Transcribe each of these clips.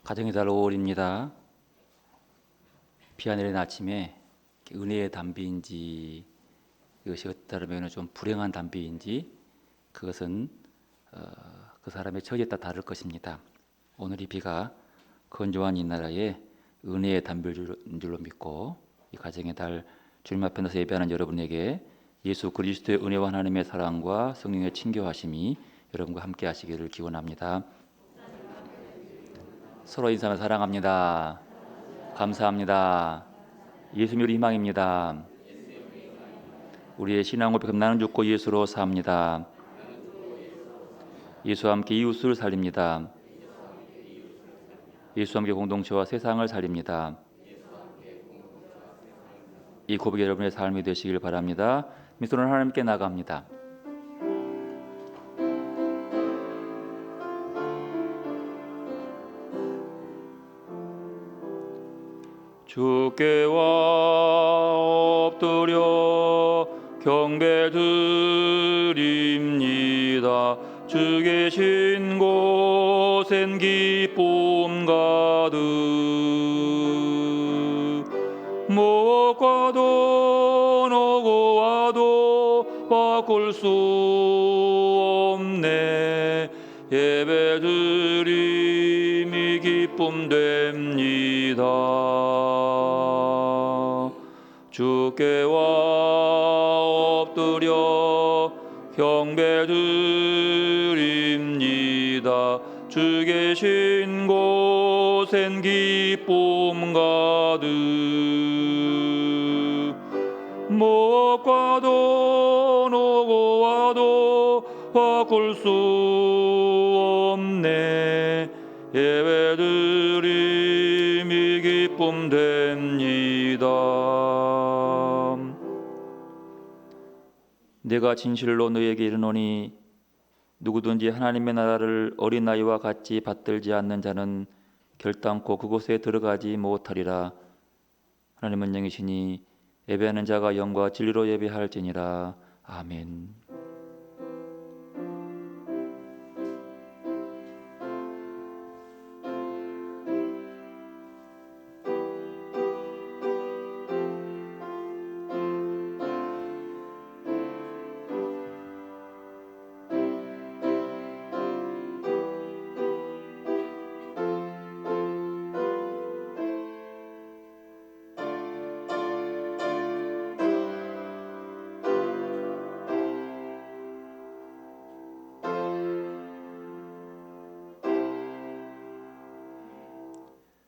가정의 달 5월입니다. 비가 내리는 아침에 은혜의 단비인지 이것이 따르면 좀 불행한 단비인지 그것은 그 사람의 처지에 따라 다를 것입니다. 오늘 이 비가 건조한 이 나라에 은혜의 단비인 줄로 믿고 이 가정의 달 주님 앞에 나서 예배하는 여러분에게 예수 그리스도의 은혜와 하나님의 사랑과 성령의 친교하심이 여러분과 함께 하시기를 기원합니다. 서로 인사하며 사랑합니다. 감사합니다. 예수님이 우리 희망입니다. 우리의 신앙 고백은 나는 죽고 예수로 삽니다. 예수와 함께 이웃을 살립니다. 예수와 함께 공동체와 세상을 살립니다. 이 고백이 여러분의 삶이 되시길 바랍니다. 미소는 하나님께 나갑니다. 주께와 엎드려 경배드립니다. 주 계신 곳엔 기쁨 가득 목과도 오고 와도 바꿀 수 없네. 예배드림이 기쁨 됩니다. 주께와 엎드려 경배드립니다. 주 계신 곳엔 기쁨 가득 목과도 오고 와도 바꿀 수 없네. 예배드림이 기쁨 됩니다. 내가 진실로 너에게 이르노니 누구든지 하나님의 나라를 어린아이와 같이 받들지 않는 자는 결단코 그곳에 들어가지 못하리라. 하나님은 영이시니 예배하는 자가 영과 진리로 예배할지니라. 아멘.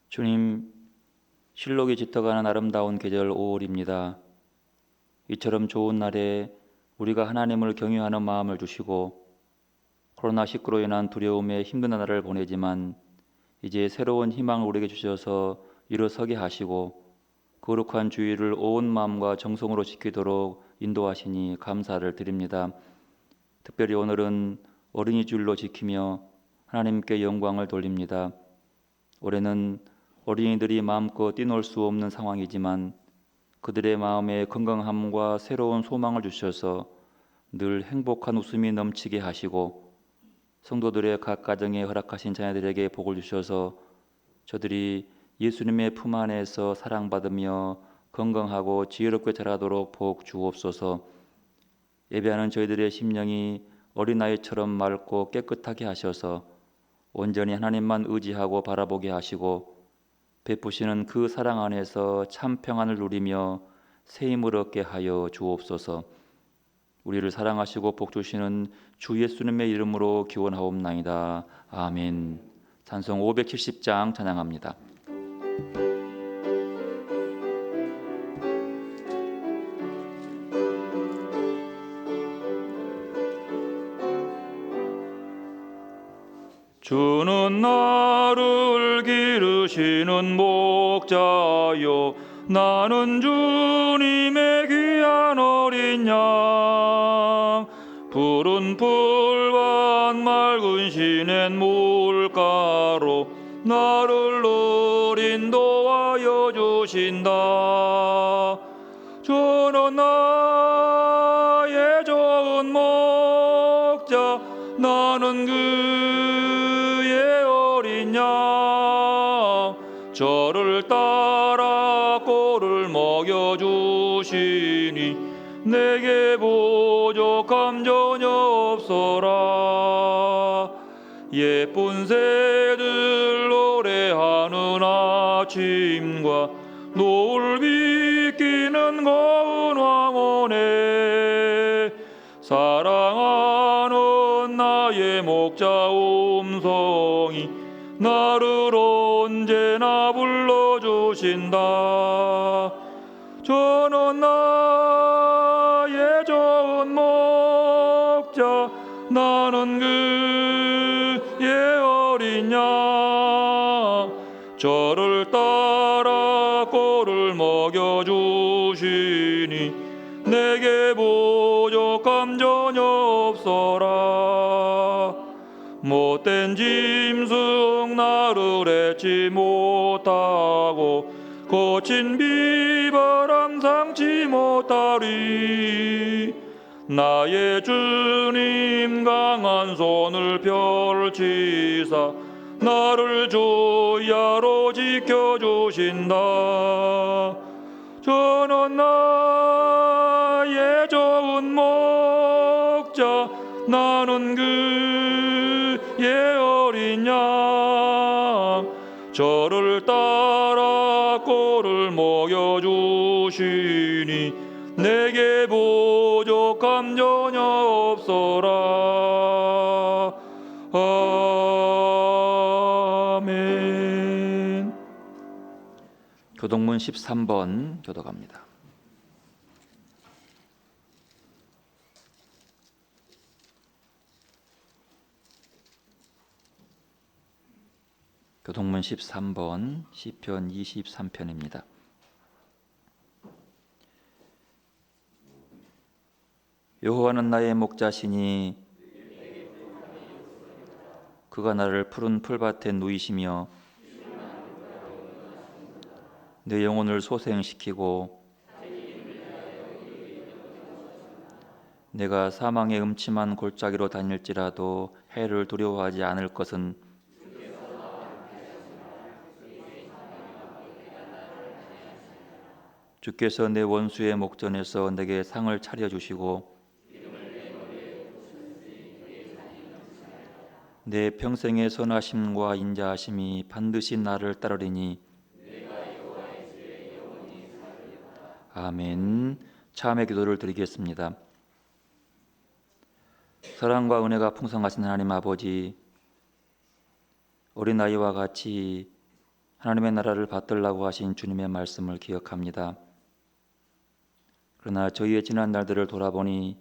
주님, 실록이 짙어가는 아름다운 계절 5월입니다. 이처럼 좋은 날에 우리가 하나님을 경외하는 마음을 주시고 코로나19로 인한 두려움에 힘든 나날을 보내지만 이제 새로운 희망을 우리에게 주셔서 일어서게 하시고 거룩한 주의를 온 마음과 정성으로 지키도록 인도하시니 감사를 드립니다. 특별히 오늘은 어린이 주일로 지키며 하나님께 영광을 돌립니다. 올해는 어린이들이 마음껏 뛰놀 수 없는 상황이지만 그들의 마음에 건강함과 새로운 소망을 주셔서 늘 행복한 웃음이 넘치게 하시고 성도들의 각 가정에 허락하신 자녀들에게 복을 주셔서 저들이 예수님의 품 안에서 사랑받으며 건강하고 지혜롭게 자라도록 복 주옵소서. 예배하는 저희들의 심령이 어린아이처럼 맑고 깨끗하게 하셔서 온전히 하나님만 의지하고 바라보게 하시고 베푸시는 그 사랑 안에서 참 평안을 누리며 새 힘을 얻게 하여 주옵소서. 우리를 사랑하시고 복 주시는 주 예수님의 이름으로 기원하옵나이다. 아멘. 찬송 570장 찬양합니다. 주는 나를 기르시는 목자요 나는 주님의 귀한 어린 양 푸른 풀밭 맑은 시냇 물가로 나를 인도하여 주신다. 주는 나의 좋은 목자 나는 그의 어린 양 먹여주시니 내게 부족함 전혀 없어라. 예쁜 새들 노래하는 아침과 노을 비끼는 고운 황혼에 사랑하는 나의 목자 음성이 나를 언제나 불러주신다. 저는 나의 좋은 목자, 나는 그의 어린 양. 저를 따라 꼴을 먹여주시니 내게 부족함 전혀 없어라. 못된 짐승 나를 해치 못하고 거친 비바람 상치 못하리. 나의 주님 강한 손을 펼치사 나를 주야로 지켜주신다. 저는 나의 좋은 목자, 나는 그의 어린 양. 저를 따라 꼴을 먹여주시니 내게 부족함 전혀 없어라. 아멘. 교동문 13번 교독합니다. 교동문 13번 시편 23편입니다. 여호와는 나의 목자시니 그가 나를 푸른 풀밭에 누이시며 내 영혼을 소생시키고 내가 사망의 음침한 골짜기로 다닐지라도 해를 두려워하지 않을 것은 주께서 내 원수의 목전에서 내게 상을 차려주시고 내 평생의 선하심과 인자하심이 반드시 나를 따르리니 아멘. 참의 기도를 드리겠습니다. 사랑과 은혜가 풍성하신 하나님 아버지, 어린아이와 같이 하나님의 나라를 받들라고 하신 주님의 말씀을 기억합니다. 그러나 저희의 지난 날들을 돌아보니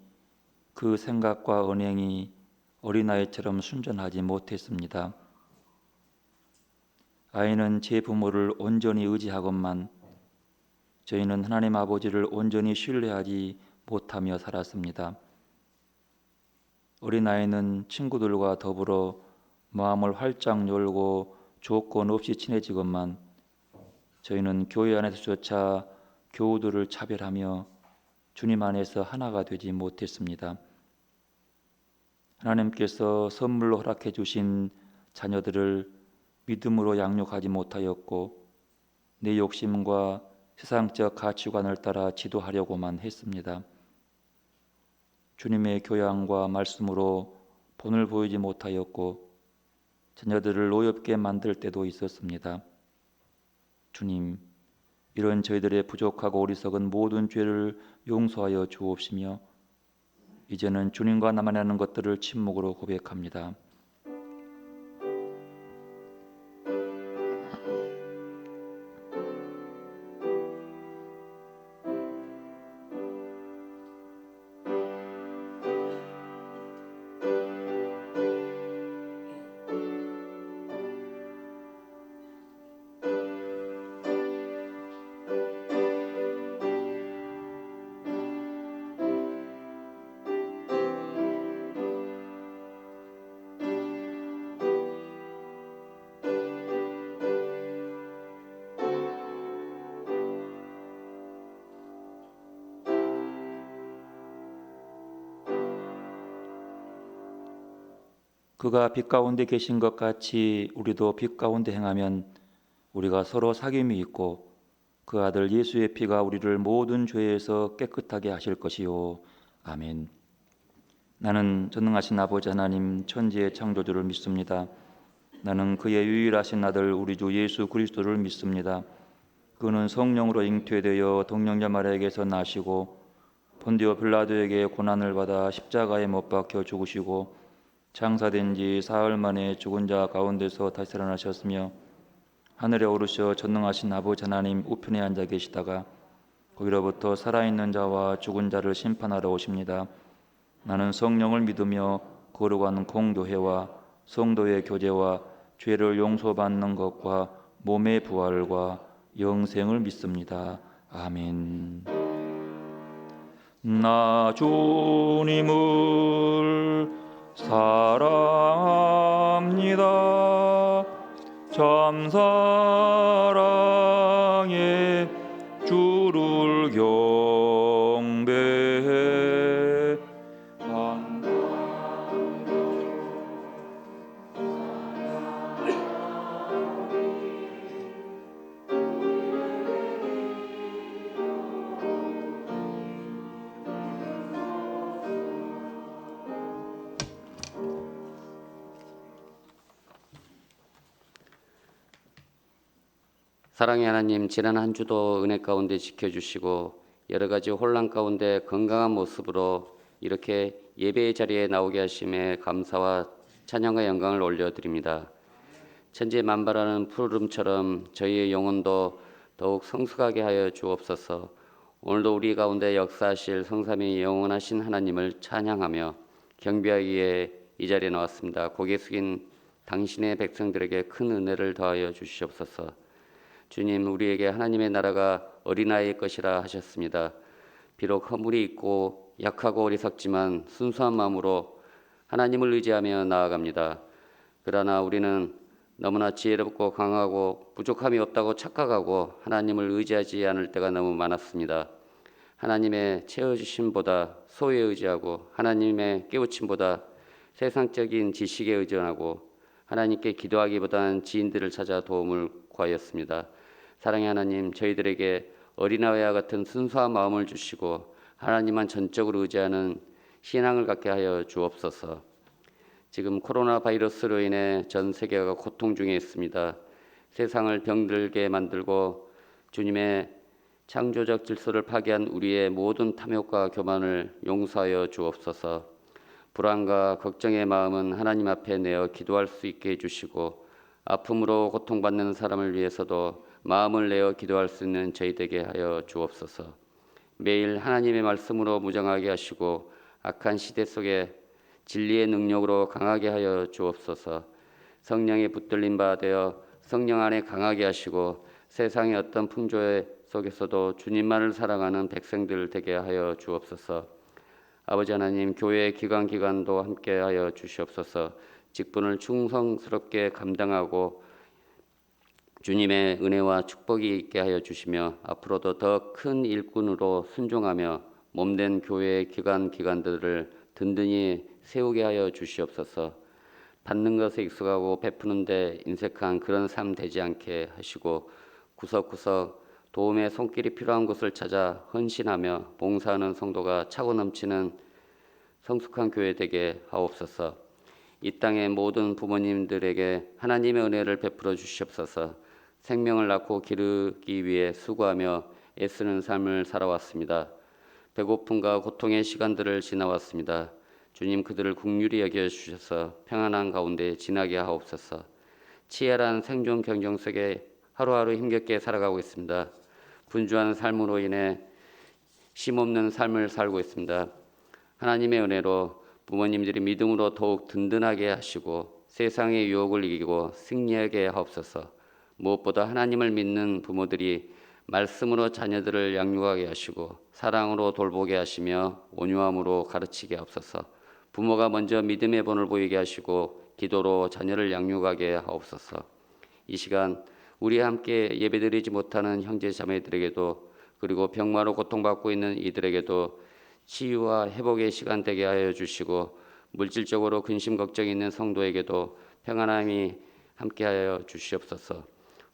그 생각과 언행이 어린아이처럼 순전하지 못했습니다. 아이는 제 부모를 온전히 의지하건만 저희는 하나님 아버지를 온전히 신뢰하지 못하며 살았습니다. 어린아이는 친구들과 더불어 마음을 활짝 열고 조건 없이 친해지건만 저희는 교회 안에서조차 교우들을 차별하며 주님 안에서 하나가 되지 못했습니다. 하나님께서 선물로 허락해 주신 자녀들을 믿음으로 양육하지 못하였고 내 욕심과 세상적 가치관을 따라 지도하려고만 했습니다. 주님의 교양과 말씀으로 본을 보이지 못하였고 자녀들을 노엽게 만들 때도 있었습니다. 주님, 이런 저희들의 부족하고 어리석은 모든 죄를 용서하여 주옵시며 이제는 주님과 나만 하는 것들을 침묵으로 고백합니다. 그가 빛 가운데 계신 것 같이 우리도 빛 가운데 행하면 우리가 서로 사귐이 있고 그 아들 예수의 피가 우리를 모든 죄에서 깨끗하게 하실 것이요. 아멘. 나는 전능하신 아버지 하나님 천지의 창조주를 믿습니다. 나는 그의 유일하신 아들 우리 주 예수 그리스도를 믿습니다. 그는 성령으로 잉태되어 동정녀 마리아에게서 나시고 본디오 빌라도에게 고난을 받아 십자가에 못 박혀 죽으시고 장사된 지 사흘 만에 죽은 자 가운데서 다시 살아나셨으며 하늘에 오르셔 전능하신 아버지 하나님 우편에 앉아 계시다가 거기로부터 살아있는 자와 죽은 자를 심판하러 오십니다. 나는 성령을 믿으며 거룩한 공교회와 성도의 교제와 죄를 용서받는 것과 몸의 부활과 영생을 믿습니다. 아멘. 나 주님을 사랑합니다. 참 사랑의 주를 경배해. 사랑의 하나님, 지난 한 주도 은혜 가운데 지켜주시고 여러 가지 혼란 가운데 건강한 모습으로 이렇게 예배의 자리에 나오게 하심에 감사와 찬양과 영광을 올려드립니다. 천지 만발하는 푸르름처럼 저희의 영혼도 더욱 성숙하게 하여 주옵소서. 오늘도 우리 가운데 역사하실 성삼위 영원하신 하나님을 찬양하며 경배하기 위해 이 자리에 나왔습니다. 고개 숙인 당신의 백성들에게 큰 은혜를 더하여 주시옵소서. 주님, 우리에게 하나님의 나라가 어린아이의 것이라 하셨습니다. 비록 허물이 있고 약하고 어리석지만 순수한 마음으로 하나님을 의지하며 나아갑니다. 그러나 우리는 너무나 지혜롭고 강하고 부족함이 없다고 착각하고 하나님을 의지하지 않을 때가 너무 많았습니다. 하나님의 채워주심보다 소유에 의지하고 하나님의 깨우침보다 세상적인 지식에 의존하고 하나님께 기도하기보다는 지인들을 찾아 도움을 구하였습니다. 사랑의 하나님, 저희들에게 어린아이와 같은 순수한 마음을 주시고 하나님만 전적으로 의지하는 신앙을 갖게 하여 주옵소서. 지금 코로나 바이러스로 인해 전 세계가 고통 중에 있습니다. 세상을 병들게 만들고 주님의 창조적 질서를 파괴한 우리의 모든 탐욕과 교만을 용서하여 주옵소서. 불안과 걱정의 마음은 하나님 앞에 내어 기도할 수 있게 해주시고 아픔으로 고통받는 사람을 위해서도 마음을 내어 기도할 수 있는 저희 되게 하여 주옵소서. 매일 하나님의 말씀으로 무장하게 하시고 악한 시대 속에 진리의 능력으로 강하게 하여 주옵소서. 성령의 붙들림 바 되어 성령 안에 강하게 하시고 세상의 어떤 풍조 속에서도 주님만을 사랑하는 백성들 되게 하여 주옵소서. 아버지 하나님, 교회 기관도 함께 하여 주시옵소서. 직분을 충성스럽게 감당하고 주님의 은혜와 축복이 있게 하여 주시며 앞으로도 더 큰 일꾼으로 순종하며 몸된 교회의 기관들을 든든히 세우게 하여 주시옵소서. 받는 것에 익숙하고 베푸는 데 인색한 그런 삶 되지 않게 하시고 구석구석 도움의 손길이 필요한 곳을 찾아 헌신하며 봉사하는 성도가 차고 넘치는 성숙한 교회 되게 하옵소서. 이 땅의 모든 부모님들에게 하나님의 은혜를 베풀어 주시옵소서. 생명을 낳고 기르기 위해 수고하며 애쓰는 삶을 살아왔습니다. 배고픔과 고통의 시간들을 지나왔습니다. 주님, 그들을 긍휼히 여겨주셔서 평안한 가운데 지나게 하옵소서. 치열한 생존 경쟁 속에 하루하루 힘겹게 살아가고 있습니다. 분주한 삶으로 인해 쉼없는 삶을 살고 있습니다. 하나님의 은혜로 부모님들이 믿음으로 더욱 든든하게 하시고 세상의 유혹을 이기고 승리하게 하옵소서. 무엇보다 하나님을 믿는 부모들이 말씀으로 자녀들을 양육하게 하시고 사랑으로 돌보게 하시며 온유함으로 가르치게 하옵소서. 부모가 먼저 믿음의 본을 보이게 하시고 기도로 자녀를 양육하게 하옵소서. 이 시간 우리 함께 예배드리지 못하는 형제 자매들에게도 그리고 병마로 고통받고 있는 이들에게도 치유와 회복의 시간 되게 하여 주시고 물질적으로 근심 걱정이 있는 성도에게도 평안함이 함께하여 주시옵소서.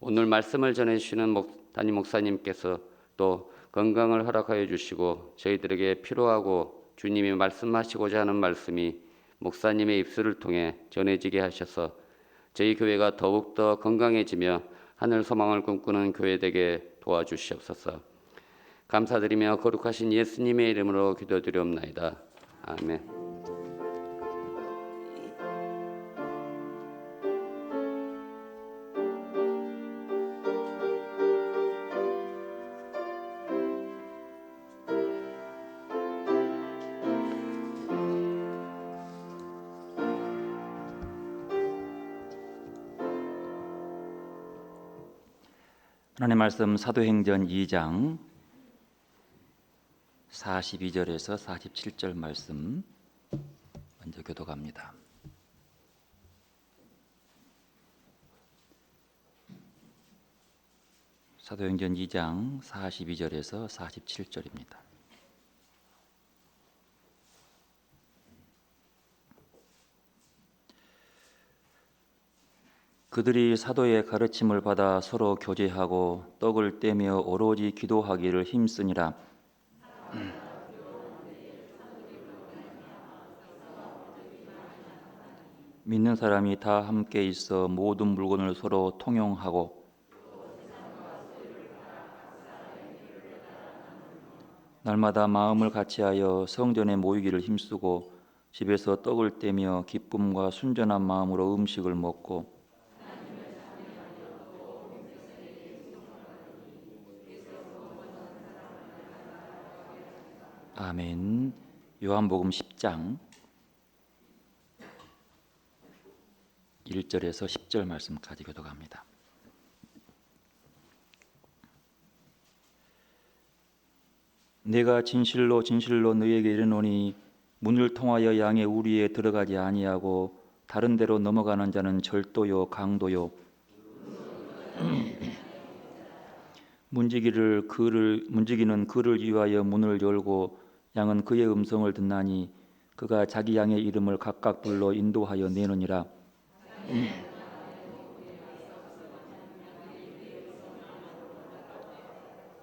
오늘 말씀을 전해주시는 담임 목사님께서 또 건강을 허락하여 주시고 저희들에게 필요하고 주님이 말씀하시고자 하는 말씀이 목사님의 입술을 통해 전해지게 하셔서 저희 교회가 더욱더 건강해지며 하늘 소망을 꿈꾸는 교회 되게 도와주시옵소서. 감사드리며 거룩하신 예수님의 이름으로 기도드리옵나이다. 아멘. 하나님의 말씀 사도행전 2장 42절에서 47절 말씀 먼저 교독합니다. 사도행전 2장 42절에서 47절입니다. 그들이 사도의 가르침을 받아 서로 교제하고 떡을 떼며 오로지 기도하기를 힘쓰니라. 믿는 사람이 다 함께 있어 모든 물건을 서로 통용하고 날마다 마음을 같이하여 성전에 모이기를 힘쓰고 집에서 떡을 떼며 기쁨과 순전한 마음으로 음식을 먹고 아멘. 요한복음 10장 1절에서 10절 말씀까지 교독합니다. 내가 진실로 진실로 너희에게 이르노니 문을 통하여 양의 우리에 들어가지 아니하고 다른 데로 넘어가는 자는 절도요 강도요 문지기는 그를 위하여 문을 열고 양은 그의 음성을 듣나니 그가 자기 양의 이름을 각각 불러 인도하여 내느니라.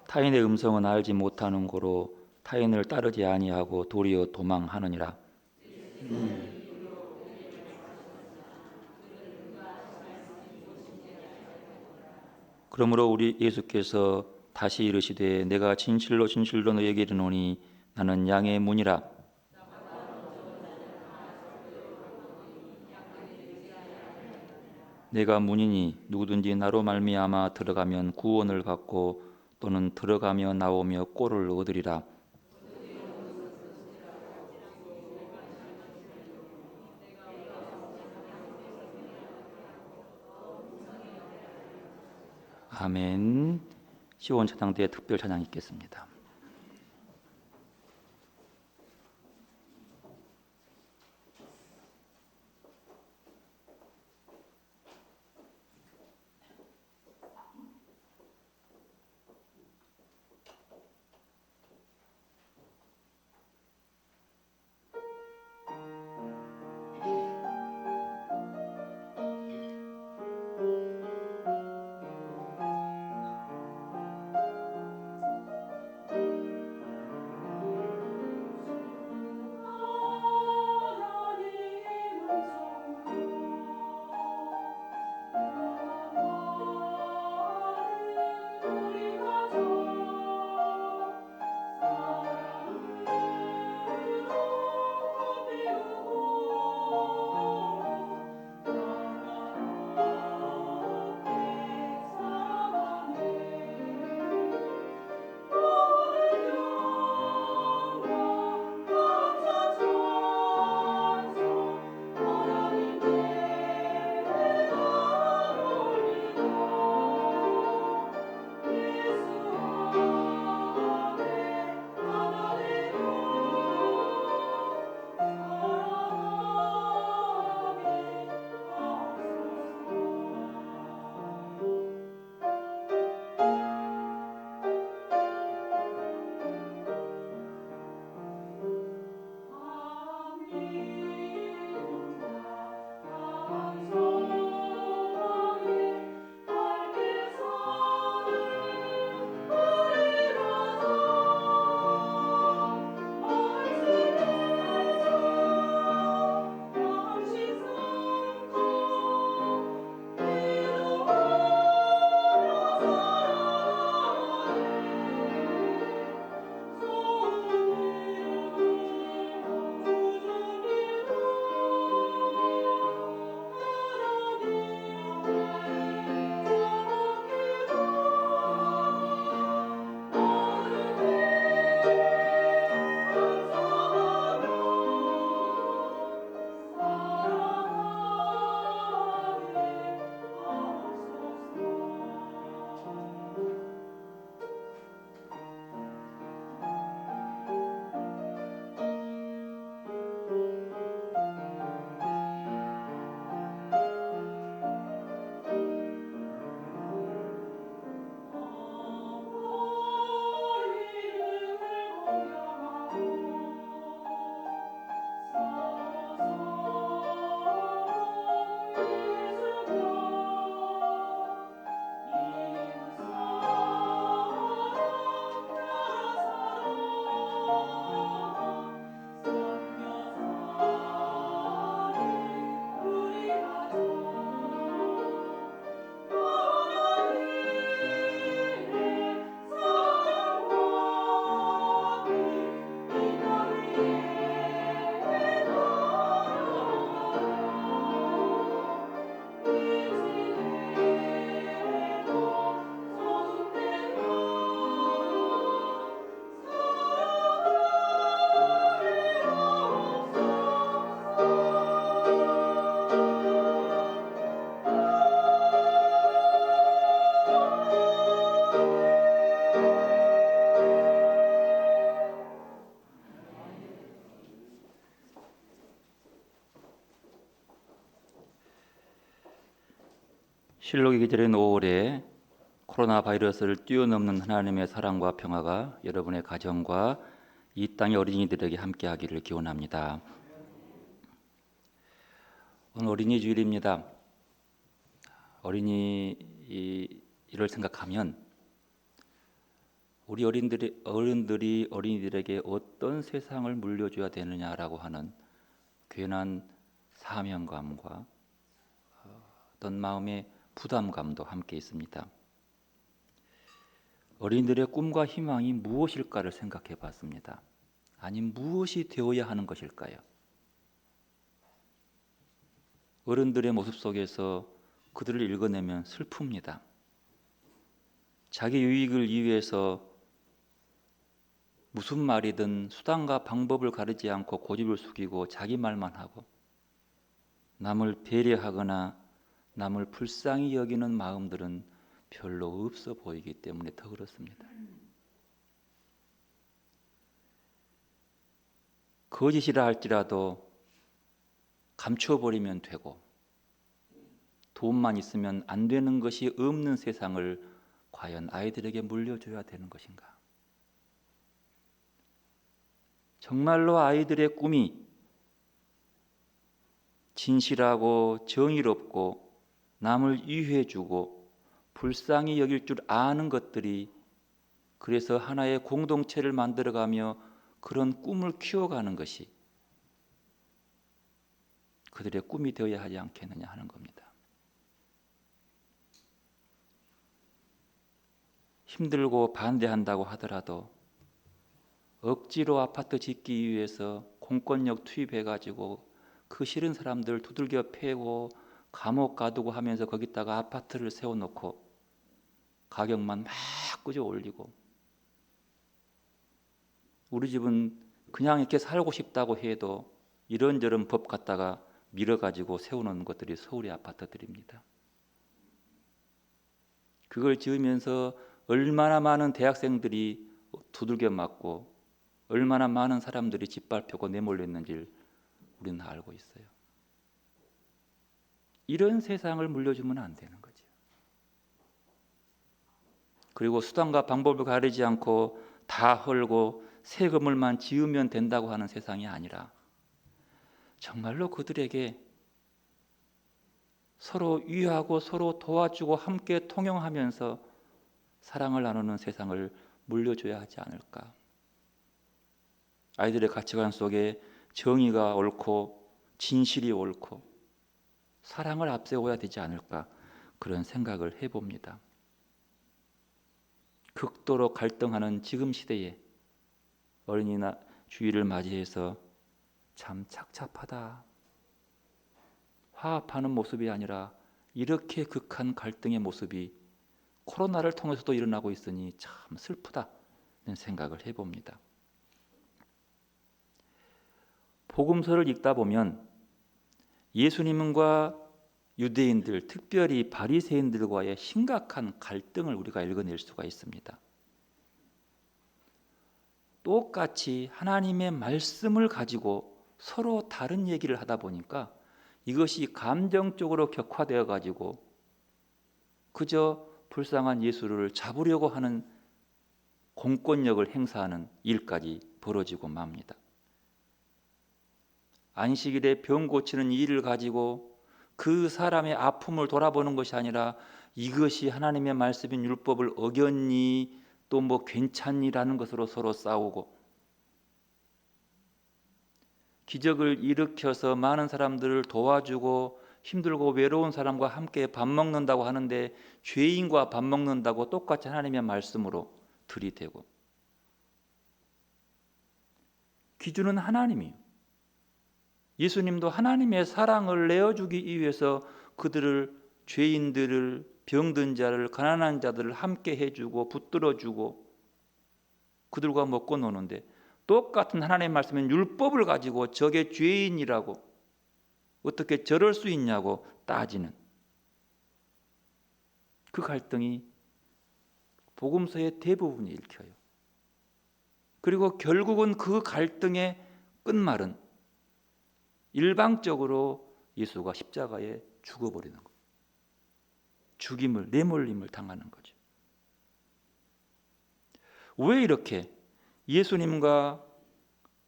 타인의 음성은 알지 못하는 고로 타인을 따르지 아니하고 도리어 도망하느니라. 그러므로 우리 예수께서 다시 이르시되 내가 진실로 진실로 너희에게 이르노니 나는 양의 문이라. 내가 문이니 누구든지 나로 말미암아 들어가면 구원을 받고 또는 들어가며 나오며 꼴을 얻으리라. 아멘. 시온 찬양대에 특별 찬양 있겠습니다. 실록의 계절인 5월에 코로나 바이러스를 뛰어넘는 하나님의 사랑과 평화가 여러분의 가정과 이 땅의 어린이들에게 함께하기를 기원합니다. 오늘 어린이 주일입니다. 어린이를 생각하면 우리 어른들이 어린이들에게 어떤 세상을 물려줘야 되느냐라고 하는 괜한 사명감과 어떤 마음의 부담감도 함께 있습니다. 어린이들의 꿈과 희망이 무엇일까를 생각해 봤습니다. 아니, 무엇이 되어야 하는 것일까요? 어른들의 모습 속에서 그들을 읽어내면 슬픕니다. 자기 유익을 위해서 무슨 말이든 수단과 방법을 가리지 않고 고집을 숙이고 자기 말만 하고 남을 배려하거나 남을 불쌍히 여기는 마음들은 별로 없어 보이기 때문에 더 그렇습니다. 거짓이라 할지라도 감춰버리면 되고 돈만 있으면 안 되는 것이 없는 세상을 과연 아이들에게 물려줘야 되는 것인가? 정말로 아이들의 꿈이 진실하고 정의롭고 남을 이해해주고 불쌍히 여길 줄 아는 것들이, 그래서 하나의 공동체를 만들어가며 그런 꿈을 키워가는 것이 그들의 꿈이 되어야 하지 않겠느냐 하는 겁니다. 힘들고 반대한다고 하더라도 억지로 아파트 짓기 위해서 공권력 투입해가지고 그 싫은 사람들 두들겨 패고 감옥 가두고 하면서 거기다가 아파트를 세워놓고 가격만 막 꾸져 올리고, 우리 집은 그냥 이렇게 살고 싶다고 해도 이런저런 법 갖다가 밀어가지고 세워놓은 것들이 서울의 아파트들입니다. 그걸 지으면서 얼마나 많은 대학생들이 두들겨 맞고 얼마나 많은 사람들이 짓밟히고 내몰렸는지를 우리는 알고 있어요. 이런 세상을 물려주면 안 되는 거죠. 그리고 수단과 방법을 가리지 않고 다 헐고 새 건물만 지으면 된다고 하는 세상이 아니라 정말로 그들에게 서로 위하고 서로 도와주고 함께 통용하면서 사랑을 나누는 세상을 물려줘야 하지 않을까. 아이들의 가치관 속에 정의가 옳고 진실이 옳고 사랑을 앞세워야 되지 않을까, 그런 생각을 해봅니다. 극도로 갈등하는 지금 시대에 어린이날 주일을 맞이해서 참 착잡하다, 화합하는 모습이 아니라 이렇게 극한 갈등의 모습이 코로나를 통해서도 일어나고 있으니 참 슬프다는 생각을 해봅니다. 복음서를 읽다 보면 예수님과 유대인들, 특별히 바리새인들과의 심각한 갈등을 우리가 읽어낼 수가 있습니다. 똑같이 하나님의 말씀을 가지고 서로 다른 얘기를 하다 보니까 이것이 감정적으로 격화되어 가지고 그저 불쌍한 예수를 잡으려고 하는 공권력을 행사하는 일까지 벌어지고 맙니다. 안식일에 병 고치는 일을 가지고 그 사람의 아픔을 돌아보는 것이 아니라 이것이 하나님의 말씀인 율법을 어겼니 또 뭐 괜찮니라는 것으로 서로 싸우고, 기적을 일으켜서 많은 사람들을 도와주고 힘들고 외로운 사람과 함께 밥 먹는다고 하는데 죄인과 밥 먹는다고 똑같이 하나님의 말씀으로 들이대고, 기준은 하나님이에요. 예수님도 하나님의 사랑을 내어주기 위해서 그들을, 죄인들을, 병든 자를, 가난한 자들을 함께 해주고 붙들어주고 그들과 먹고 노는데, 똑같은 하나님의 말씀인 율법을 가지고 저게 죄인이라고 어떻게 저럴 수 있냐고 따지는 그 갈등이 복음서의 대부분이 읽혀요. 그리고 결국은 그 갈등의 끝말은 일방적으로 예수가 십자가에 죽어버리는 거예요. 죽임을, 내몰림을 당하는 거죠. 왜 이렇게 예수님과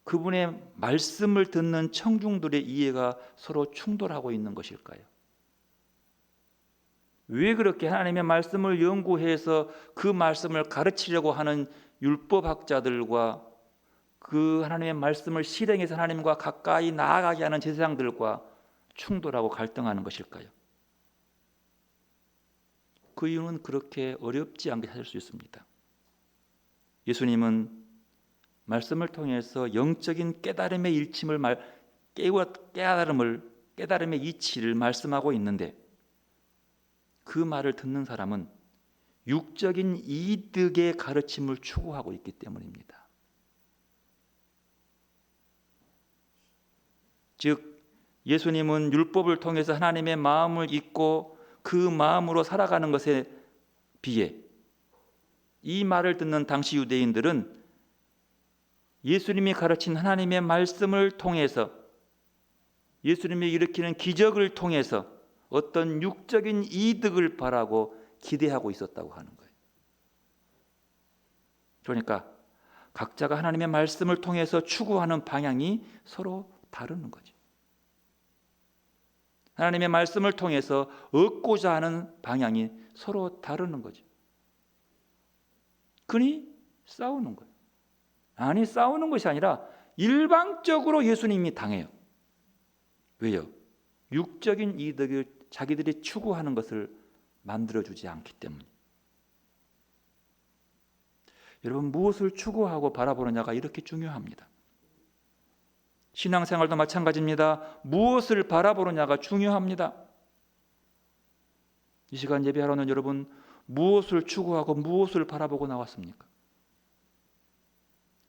그분의 말씀을 듣는 청중들의 이해가 서로 충돌하고 있는 것일까요? 왜 그렇게 하나님의 말씀을 연구해서 그 말씀을 가르치려고 하는 율법학자들과 그 하나님의 말씀을 실행해서 하나님과 가까이 나아가게 하는 제사장들과 충돌하고 갈등하는 것일까요? 그 이유는 그렇게 어렵지 않게 찾을 수 있습니다. 예수님은 말씀을 통해서 영적인 깨달음의 일침을 깨달음의 이치를 말씀하고 있는데, 그 말을 듣는 사람은 육적인 이득의 가르침을 추구하고 있기 때문입니다. 즉 예수님은 율법을 통해서 하나님의 마음을 잊고 그 마음으로 살아가는 것에 비해 이 말을 듣는 당시 유대인들은 예수님이 가르친 하나님의 말씀을 통해서, 예수님이 일으키는 기적을 통해서 어떤 육적인 이득을 바라고 기대하고 있었다고 하는 거예요. 그러니까 각자가 하나님의 말씀을 통해서 추구하는 방향이 서로 다르는 거죠. 하나님의 말씀을 통해서 얻고자 하는 방향이 서로 다르는 거죠. 그러니 싸우는 거예요. 아니, 싸우는 것이 아니라 일방적으로 예수님이 당해요. 왜요? 육적인 이득을 자기들이 추구하는 것을 만들어주지 않기 때문에. 여러분, 무엇을 추구하고 바라보느냐가 이렇게 중요합니다. 신앙생활도 마찬가지입니다. 무엇을 바라보느냐가 중요합니다. 이 시간 예배하러 오는 여러분, 무엇을 추구하고 무엇을 바라보고 나왔습니까?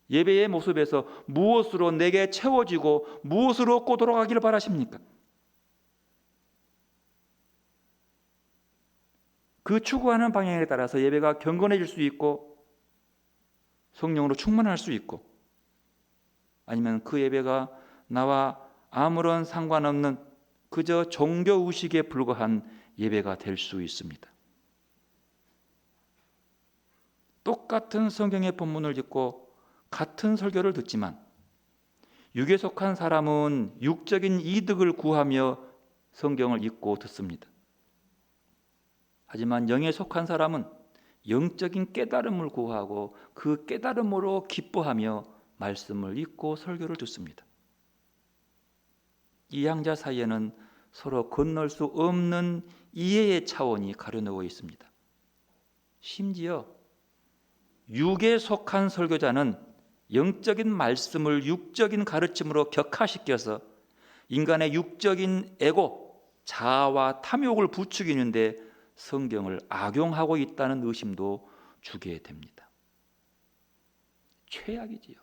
예배의 모습에서 무엇으로 내게 채워지고 무엇으로 얻고 돌아가기를 바라십니까? 그 추구하는 방향에 따라서 예배가 경건해질 수 있고 성령으로 충만할 수 있고, 아니면 그 예배가 나와 아무런 상관없는 그저 종교의식에 불과한 예배가 될 수 있습니다. 똑같은 성경의 본문을 읽고 같은 설교를 듣지만 육에 속한 사람은 육적인 이득을 구하며 성경을 읽고 듣습니다. 하지만 영에 속한 사람은 영적인 깨달음을 구하고 그 깨달음으로 기뻐하며 말씀을 읽고 설교를 듣습니다. 이 양자 사이에는 서로 건널 수 없는 이해의 차원이 가려놓여 있습니다. 심지어 육에 속한 설교자는 영적인 말씀을 육적인 가르침으로 격화시켜서 인간의 육적인 에고, 자아와 탐욕을 부추기는데 성경을 악용하고 있다는 의심도 주게 됩니다. 최악이지요.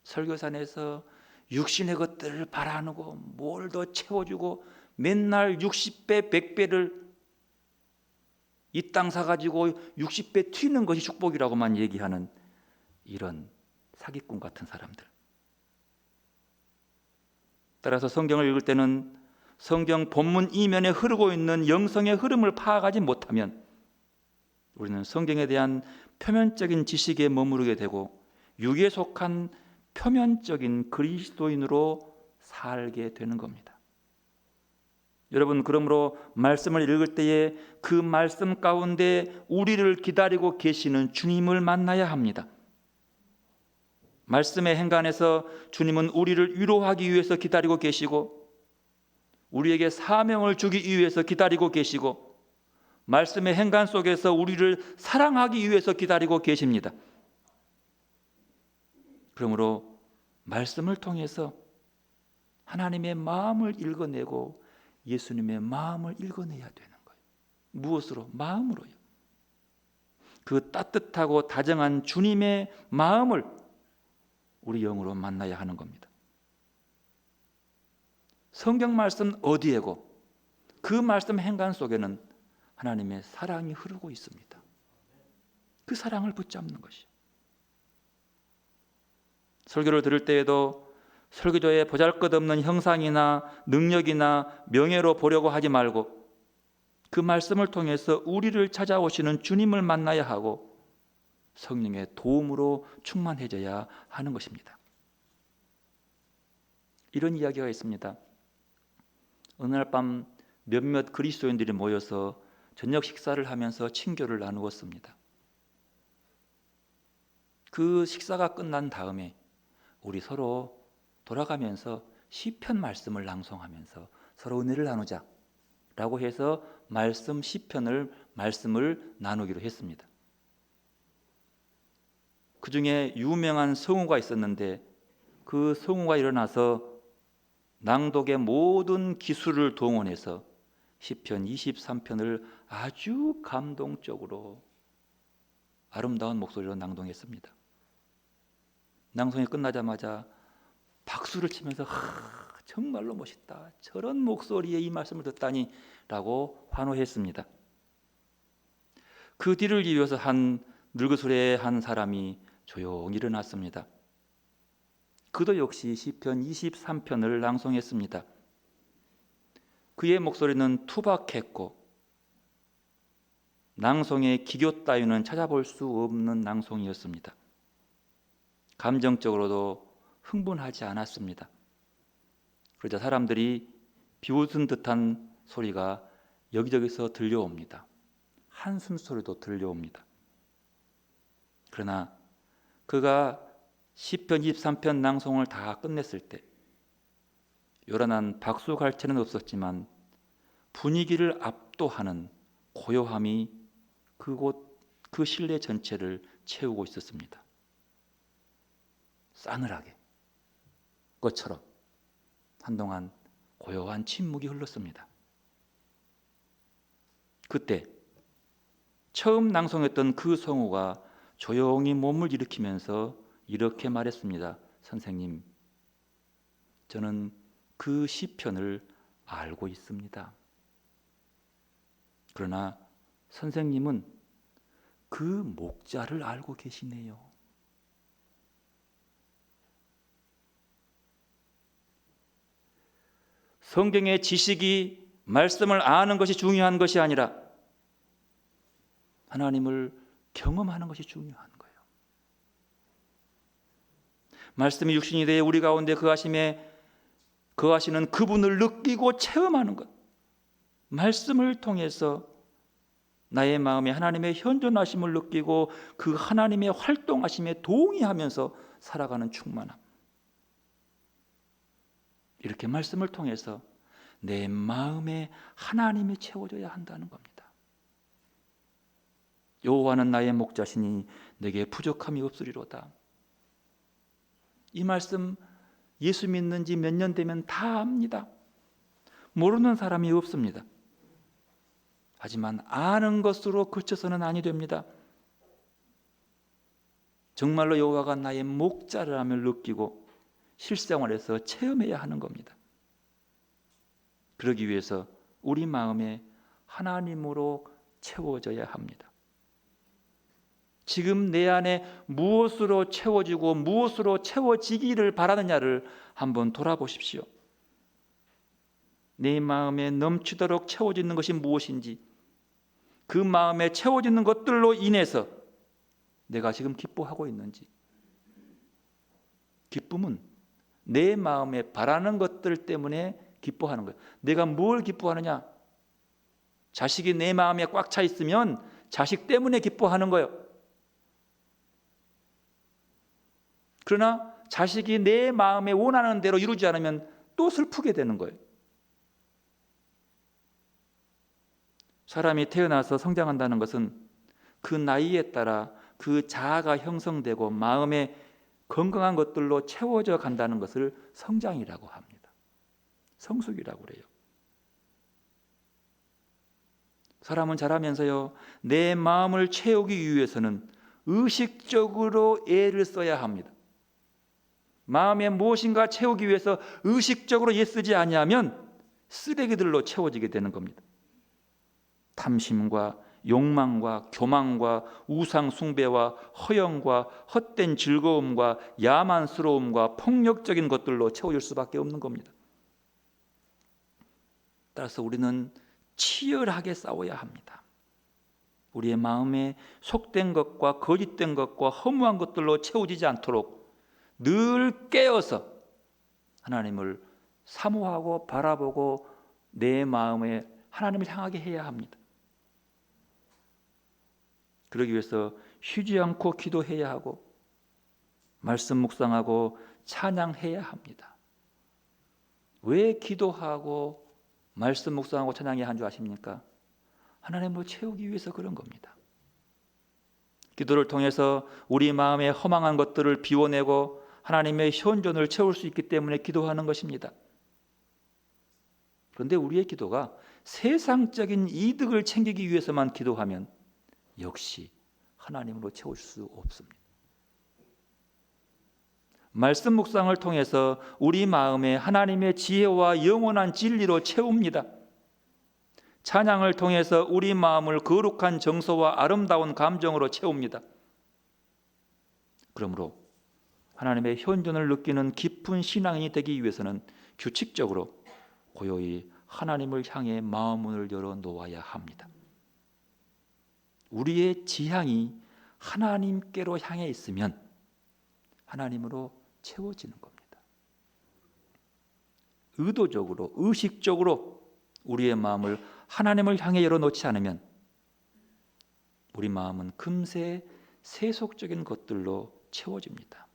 설교산에서 육신의 것들을 바라누고 뭘 더 채워주고 맨날 60배, 100배를 이 땅 사가지고 60배 튀는 것이 축복이라고만 얘기하는 이런 사기꾼 같은 사람들. 따라서 성경을 읽을 때는 성경 본문 이면에 흐르고 있는 영성의 흐름을 파악하지 못하면 우리는 성경에 대한 표면적인 지식에 머무르게 되고 육에 속한 표면적인 그리스도인으로 살게 되는 겁니다. 여러분, 그러므로 말씀을 읽을 때에 그 말씀 가운데 우리를 기다리고 계시는 주님을 만나야 합니다. 말씀의 행간에서 주님은 우리를 위로하기 위해서 기다리고 계시고 우리에게 사명을 주기 위해서 기다리고 계시고 말씀의 행간 속에서 우리를 사랑하기 위해서 기다리고 계십니다. 그러므로 말씀을 통해서 하나님의 마음을 읽어내고 예수님의 마음을 읽어내야 되는 거예요. 무엇으로? 마음으로요. 그 따뜻하고 다정한 주님의 마음을 우리 영으로 만나야 하는 겁니다. 성경 말씀 어디에고 그 말씀 행간 속에는 하나님의 사랑이 흐르고 있습니다. 그 사랑을 붙잡는 것이요. 설교를 들을 때에도 설교조의 보잘것없는 형상이나 능력이나 명예로 보려고 하지 말고 그 말씀을 통해서 우리를 찾아오시는 주님을 만나야 하고 성령의 도움으로 충만해져야 하는 것입니다. 이런 이야기가 있습니다. 어느 날 밤 몇몇 그리스도인들이 모여서 저녁 식사를 하면서 친교를 나누었습니다. 그 식사가 끝난 다음에 우리 서로 돌아가면서 시편 말씀을 낭송하면서 서로 은혜를 나누자 라고 해서 말씀을 나누기로 했습니다. 그 중에 유명한 성우가 있었는데 그 성우가 일어나서 낭독의 모든 기술을 동원해서 시편 23편을 아주 감동적으로 아름다운 목소리로 낭독했습니다. 낭송이 끝나자마자 박수를 치면서 정말로 멋있다. 저런 목소리에 이 말씀을 듣다니 라고 환호했습니다. 그 뒤를 이어서 한 늙으소리의 한 사람이 조용히 일어났습니다. 그도 역시 시편 23편을 낭송했습니다. 그의 목소리는 투박했고 낭송의 기교 따위는 찾아볼 수 없는 낭송이었습니다. 감정적으로도 흥분하지 않았습니다. 그러자 사람들이 비웃은 듯한 소리가 여기저기서 들려옵니다. 한숨 소리도 들려옵니다. 그러나 그가 시편 23편 낭송을 다 끝냈을 때 요란한 박수갈채는 없었지만 분위기를 압도하는 고요함이 그 실내 전체를 채우고 있었습니다. 싸늘하게 것처럼 한동안 고요한 침묵이 흘렀습니다. 그때 처음 낭송했던 그 성우가 조용히 몸을 일으키면서 이렇게 말했습니다. 선생님, 저는 그 시편을 알고 있습니다. 그러나 선생님은 그 목자를 알고 계시네요. 성경의 지식이 말씀을 아는 것이 중요한 것이 아니라 하나님을 경험하는 것이 중요한 거예요. 말씀이 육신이 되어 우리 가운데 거하시는 그분을 느끼고 체험하는 것. 말씀을 통해서 나의 마음에 하나님의 현존하심을 느끼고 그 하나님의 활동하심에 동의하면서 살아가는 충만함. 이렇게 말씀을 통해서 내 마음에 하나님이 채워져야 한다는 겁니다. 여호와는 나의 목자시니 내게 부족함이 없으리로다. 이 말씀 예수 믿는 지 몇 년 되면 다 압니다. 모르는 사람이 없습니다. 하지만 아는 것으로 그쳐서는 아니 됩니다. 정말로 여호와가 나의 목자라함을 느끼고 실생활에서 체험해야 하는 겁니다. 그러기 위해서 우리 마음에 하나님으로 채워져야 합니다. 지금 내 안에 무엇으로 채워지고 무엇으로 채워지기를 바라느냐를 한번 돌아보십시오. 내 마음에 넘치도록 채워지는 것이 무엇인지, 그 마음에 채워지는 것들로 인해서 내가 지금 기뻐하고 있는지. 기쁨은 내 마음에 바라는 것들 때문에 기뻐하는 거예요. 내가 뭘 기뻐하느냐? 자식이 내 마음에 꽉 차 있으면 자식 때문에 기뻐하는 거예요. 그러나 자식이 내 마음에 원하는 대로 이루지 않으면 또 슬프게 되는 거예요. 사람이 태어나서 성장한다는 것은 그 나이에 따라 그 자아가 형성되고 마음에 건강한 것들로 채워져 간다는 것을 성장이라고 합니다. 성숙이라고 그래요. 사람은 자라면서요, 내 마음을 채우기 위해서는 의식적으로 애를 써야 합니다. 마음에 무엇인가 채우기 위해서 의식적으로 애쓰지 아니하면 쓰레기들로 채워지게 되는 겁니다. 탐심과 욕망과 교만과 우상 숭배와 허영과 헛된 즐거움과 야만스러움과 폭력적인 것들로 채워질 수밖에 없는 겁니다. 따라서 우리는 치열하게 싸워야 합니다. 우리의 마음에 속된 것과 거짓된 것과 허무한 것들로 채워지지 않도록 늘 깨어서 하나님을 사모하고 바라보고 내 마음에 하나님을 향하게 해야 합니다. 그러기 위해서 쉬지 않고 기도해야 하고 말씀 묵상하고 찬양해야 합니다. 왜 기도하고 말씀 묵상하고 찬양해야 한 줄 아십니까? 하나님을 채우기 위해서 그런 겁니다. 기도를 통해서 우리 마음에 허망한 것들을 비워내고 하나님의 현존을 채울 수 있기 때문에 기도하는 것입니다. 그런데 우리의 기도가 세상적인 이득을 챙기기 위해서만 기도하면 역시 하나님으로 채울 수 없습니다. 말씀 묵상을 통해서 우리 마음에 하나님의 지혜와 영원한 진리로 채웁니다. 찬양을 통해서 우리 마음을 거룩한 정서와 아름다운 감정으로 채웁니다. 그러므로 하나님의 현존을 느끼는 깊은 신앙인이 되기 위해서는 규칙적으로 고요히 하나님을 향해 마음문을 열어 놓아야 합니다. 우리의 지향이 하나님께로 향해 있으면 하나님으로 채워지는 겁니다. 의도적으로, 의식적으로 우리의 마음을 하나님을 향해 열어놓지 않으면 우리 마음은 금세 세속적인 것들로 채워집니다.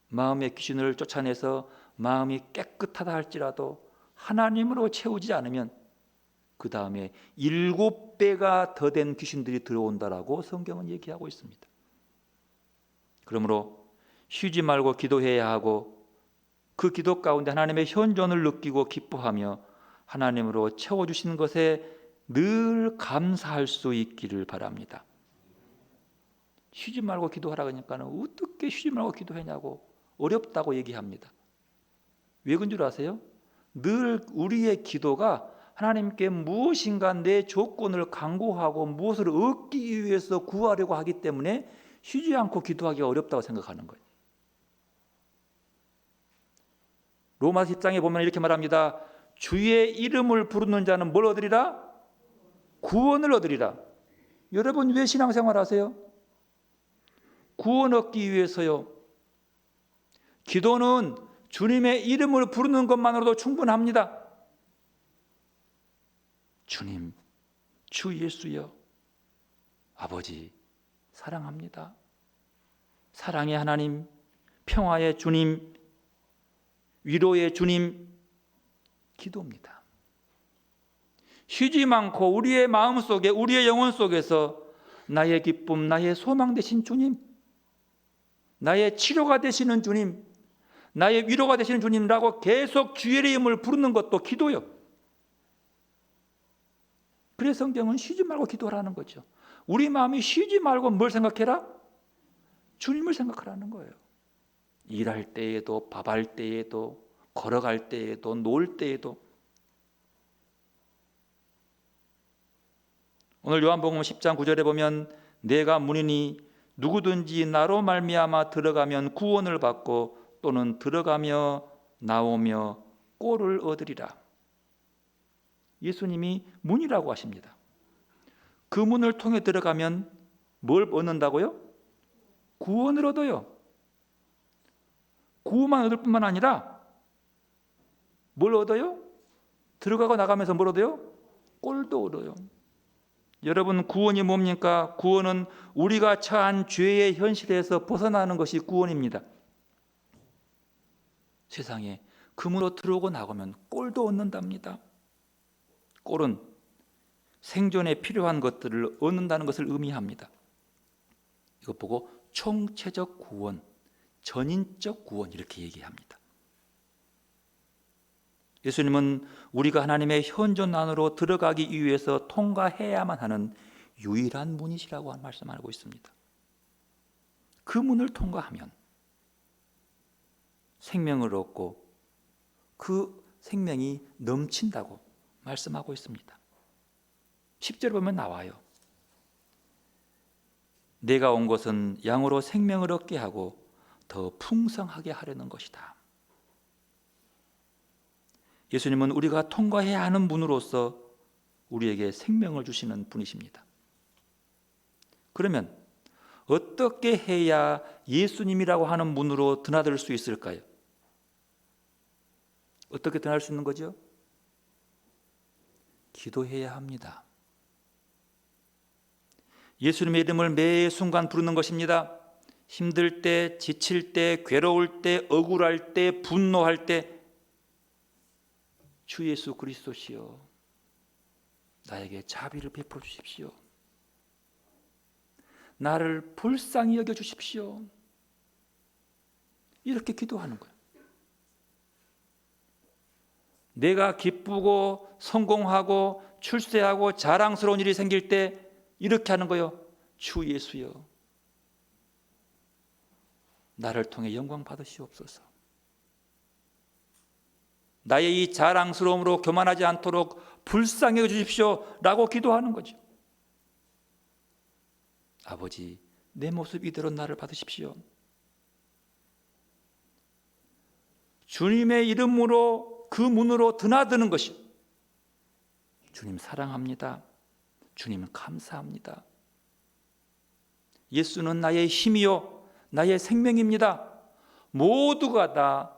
마음의 귀신을 쫓아내서 마음이 깨끗하다 할지라도 하나님으로 채우지 않으면 그 다음에 7배가 더 된 귀신들이 들어온다라고 성경은 얘기하고 있습니다. 그러므로 쉬지 말고 기도해야 하고 그 기도 가운데 하나님의 현존을 느끼고 기뻐하며 하나님으로 채워주신 것에 늘 감사할 수 있기를 바랍니다. 쉬지 말고 기도하라 그러니까 어떻게 쉬지 말고 기도하냐고 어렵다고 얘기합니다. 왜 그런 줄 아세요? 늘 우리의 기도가 하나님께 무엇인가 내 조건을 강구하고 무엇을 얻기 위해서 구하려고 하기 때문에 쉬지 않고 기도하기가 어렵다고 생각하는 거예요. 로마서 10장에 보면 이렇게 말합니다. 주의 이름을 부르는 자는 뭘 얻으리라? 구원을 얻으리라. 여러분 왜 신앙생활 하세요? 구원 얻기 위해서요. 기도는 주님의 이름을 부르는 것만으로도 충분합니다. 주님, 주 예수여, 아버지 사랑합니다. 사랑의 하나님, 평화의 주님, 위로의 주님, 기도입니다. 쉬지 않고 우리의 마음속에 우리의 영혼 속에서 나의 기쁨, 나의 소망 되신 주님, 나의 치료가 되시는 주님, 나의 위로가 되시는 주님이라고 계속 주의 이름을 부르는 것도 기도요. 그래서 성경은 쉬지 말고 기도하라는 거죠. 우리 마음이 쉬지 말고 뭘 생각해라? 주님을 생각하라는 거예요. 일할 때에도, 밥할 때에도, 걸어갈 때에도, 놀 때에도. 오늘 요한복음 10장 9절에 보면 내가 문이니 누구든지 나로 말미암아 들어가면 구원을 받고 또는 들어가며 나오며 꼴을 얻으리라. 예수님이 문이라고 하십니다. 그 문을 통해 들어가면 뭘 얻는다고요? 구원을 얻어요. 구원만 얻을 뿐만 아니라 뭘 얻어요? 들어가고 나가면서 뭘 얻어요? 꼴도 얻어요. 여러분 구원이 뭡니까? 구원은 우리가 처한 죄의 현실에서 벗어나는 것이 구원입니다. 세상에 금으로 들어오고 나가면 꼴도 얻는답니다. 꼴은 생존에 필요한 것들을 얻는다는 것을 의미합니다. 이것 보고 총체적 구원, 전인적 구원 이렇게 얘기합니다. 예수님은 우리가 하나님의 현존 안으로 들어가기 위해서 통과해야만 하는 유일한 문이시라고 말씀하고 있습니다. 그 문을 통과하면 생명을 얻고 그 생명이 넘친다고 말씀하고 있습니다. 10절 보면 나와요. 내가 온 것은 양으로 생명을 얻게 하고 더 풍성하게 하려는 것이다. 예수님은 우리가 통과해야 하는 분으로서 우리에게 생명을 주시는 분이십니다. 그러면 어떻게 해야 예수님이라고 하는 문으로 드나들 수 있을까요? 어떻게 드나들 수 있는 거죠? 기도해야 합니다. 예수님의 이름을 매 순간 부르는 것입니다. 힘들 때, 지칠 때, 괴로울 때, 억울할 때, 분노할 때 주 예수 그리스도시여 나에게 자비를 베풀어 주십시오. 나를 불쌍히 여겨 주십시오. 이렇게 기도하는 거예요. 내가 기쁘고 성공하고 출세하고 자랑스러운 일이 생길 때 이렇게 하는 거예요. 주 예수여 나를 통해 영광 받으시옵소서. 나의 이 자랑스러움으로 교만하지 않도록 불쌍히 여겨 주십시오 라고 기도하는 거죠. 아버지 내 모습 이대로 나를 받으십시오. 주님의 이름으로 그 문으로 드나드는 것이 주님 사랑합니다. 주님 감사합니다. 예수는 나의 힘이요 나의 생명입니다. 모두가 다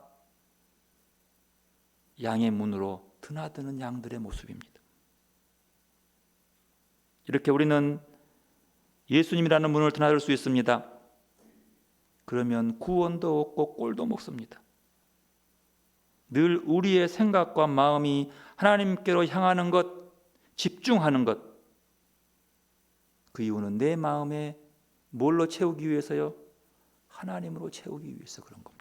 양의 문으로 드나드는 양들의 모습입니다. 이렇게 우리는 예수님이라는 문을 드나들 수 있습니다. 그러면 구원도 없고 꼴도 먹습니다. 늘 우리의 생각과 마음이 하나님께로 향하는 것, 집중하는 것. 그 이유는 내 마음에 뭘로 채우기 위해서요? 하나님으로 채우기 위해서 그런 겁니다.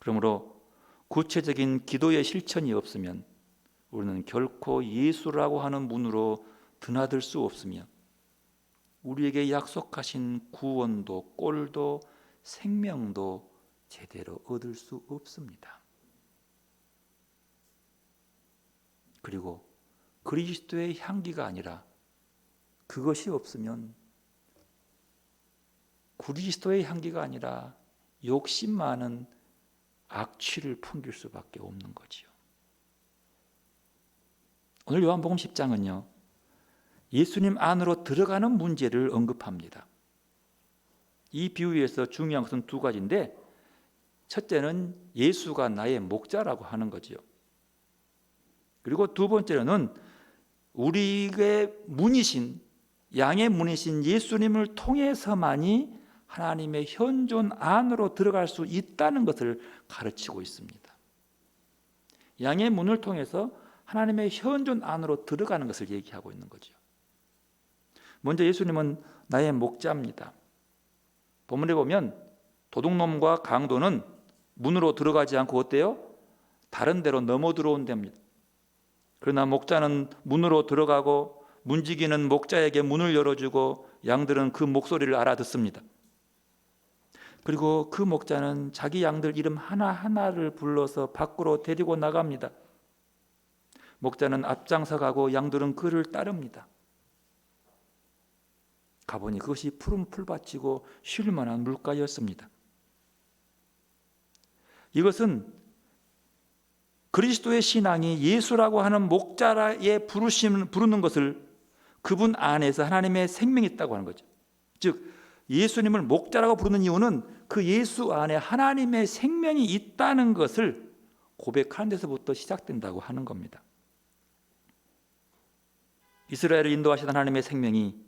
그러므로 구체적인 기도의 실천이 없으면 우리는 결코 예수라고 하는 문으로 드나들 수 없으며 우리에게 약속하신 구원도 꼴도 생명도 제대로 얻을 수 없습니다. 그리고 그리스도의 향기가 아니라 그것이 없으면 그리스도의 향기가 아니라 욕심 많은 악취를 풍길 수밖에 없는 거지요. 오늘 요한복음 10장은요. 예수님 안으로 들어가는 문제를 언급합니다. 이 비유에서 중요한 것은 두 가지인데 첫째는 예수가 나의 목자라고 하는 거지요. 그리고 두 번째로는 우리의 문이신 양의 문이신 예수님을 통해서만이 하나님의 현존 안으로 들어갈 수 있다는 것을 가르치고 있습니다. 양의 문을 통해서 하나님의 현존 안으로 들어가는 것을 얘기하고 있는 거죠. 먼저 예수님은 나의 목자입니다. 본문에 보면 도둑놈과 강도는 문으로 들어가지 않고 어때요? 다른 데로 넘어 들어온답니다. 그러나 목자는 문으로 들어가고 문지기는 목자에게 문을 열어주고 양들은 그 목소리를 알아듣습니다. 그리고 그 목자는 자기 양들 이름 하나하나를 불러서 밖으로 데리고 나갑니다. 목자는 앞장서 가고 양들은 그를 따릅니다. 가보니 그것이 푸른 풀밭이고 쉴 만한 물가였습니다. 이것은 그리스도의 신앙이 예수라고 하는 목자의 부르는 것을 그분 안에서 하나님의 생명이 있다고 하는 거죠. 즉 예수님을 목자라고 부르는 이유는 그 예수 안에 하나님의 생명이 있다는 것을 고백하는 데서부터 시작된다고 하는 겁니다. 이스라엘을 인도하시던 하나님의 생명이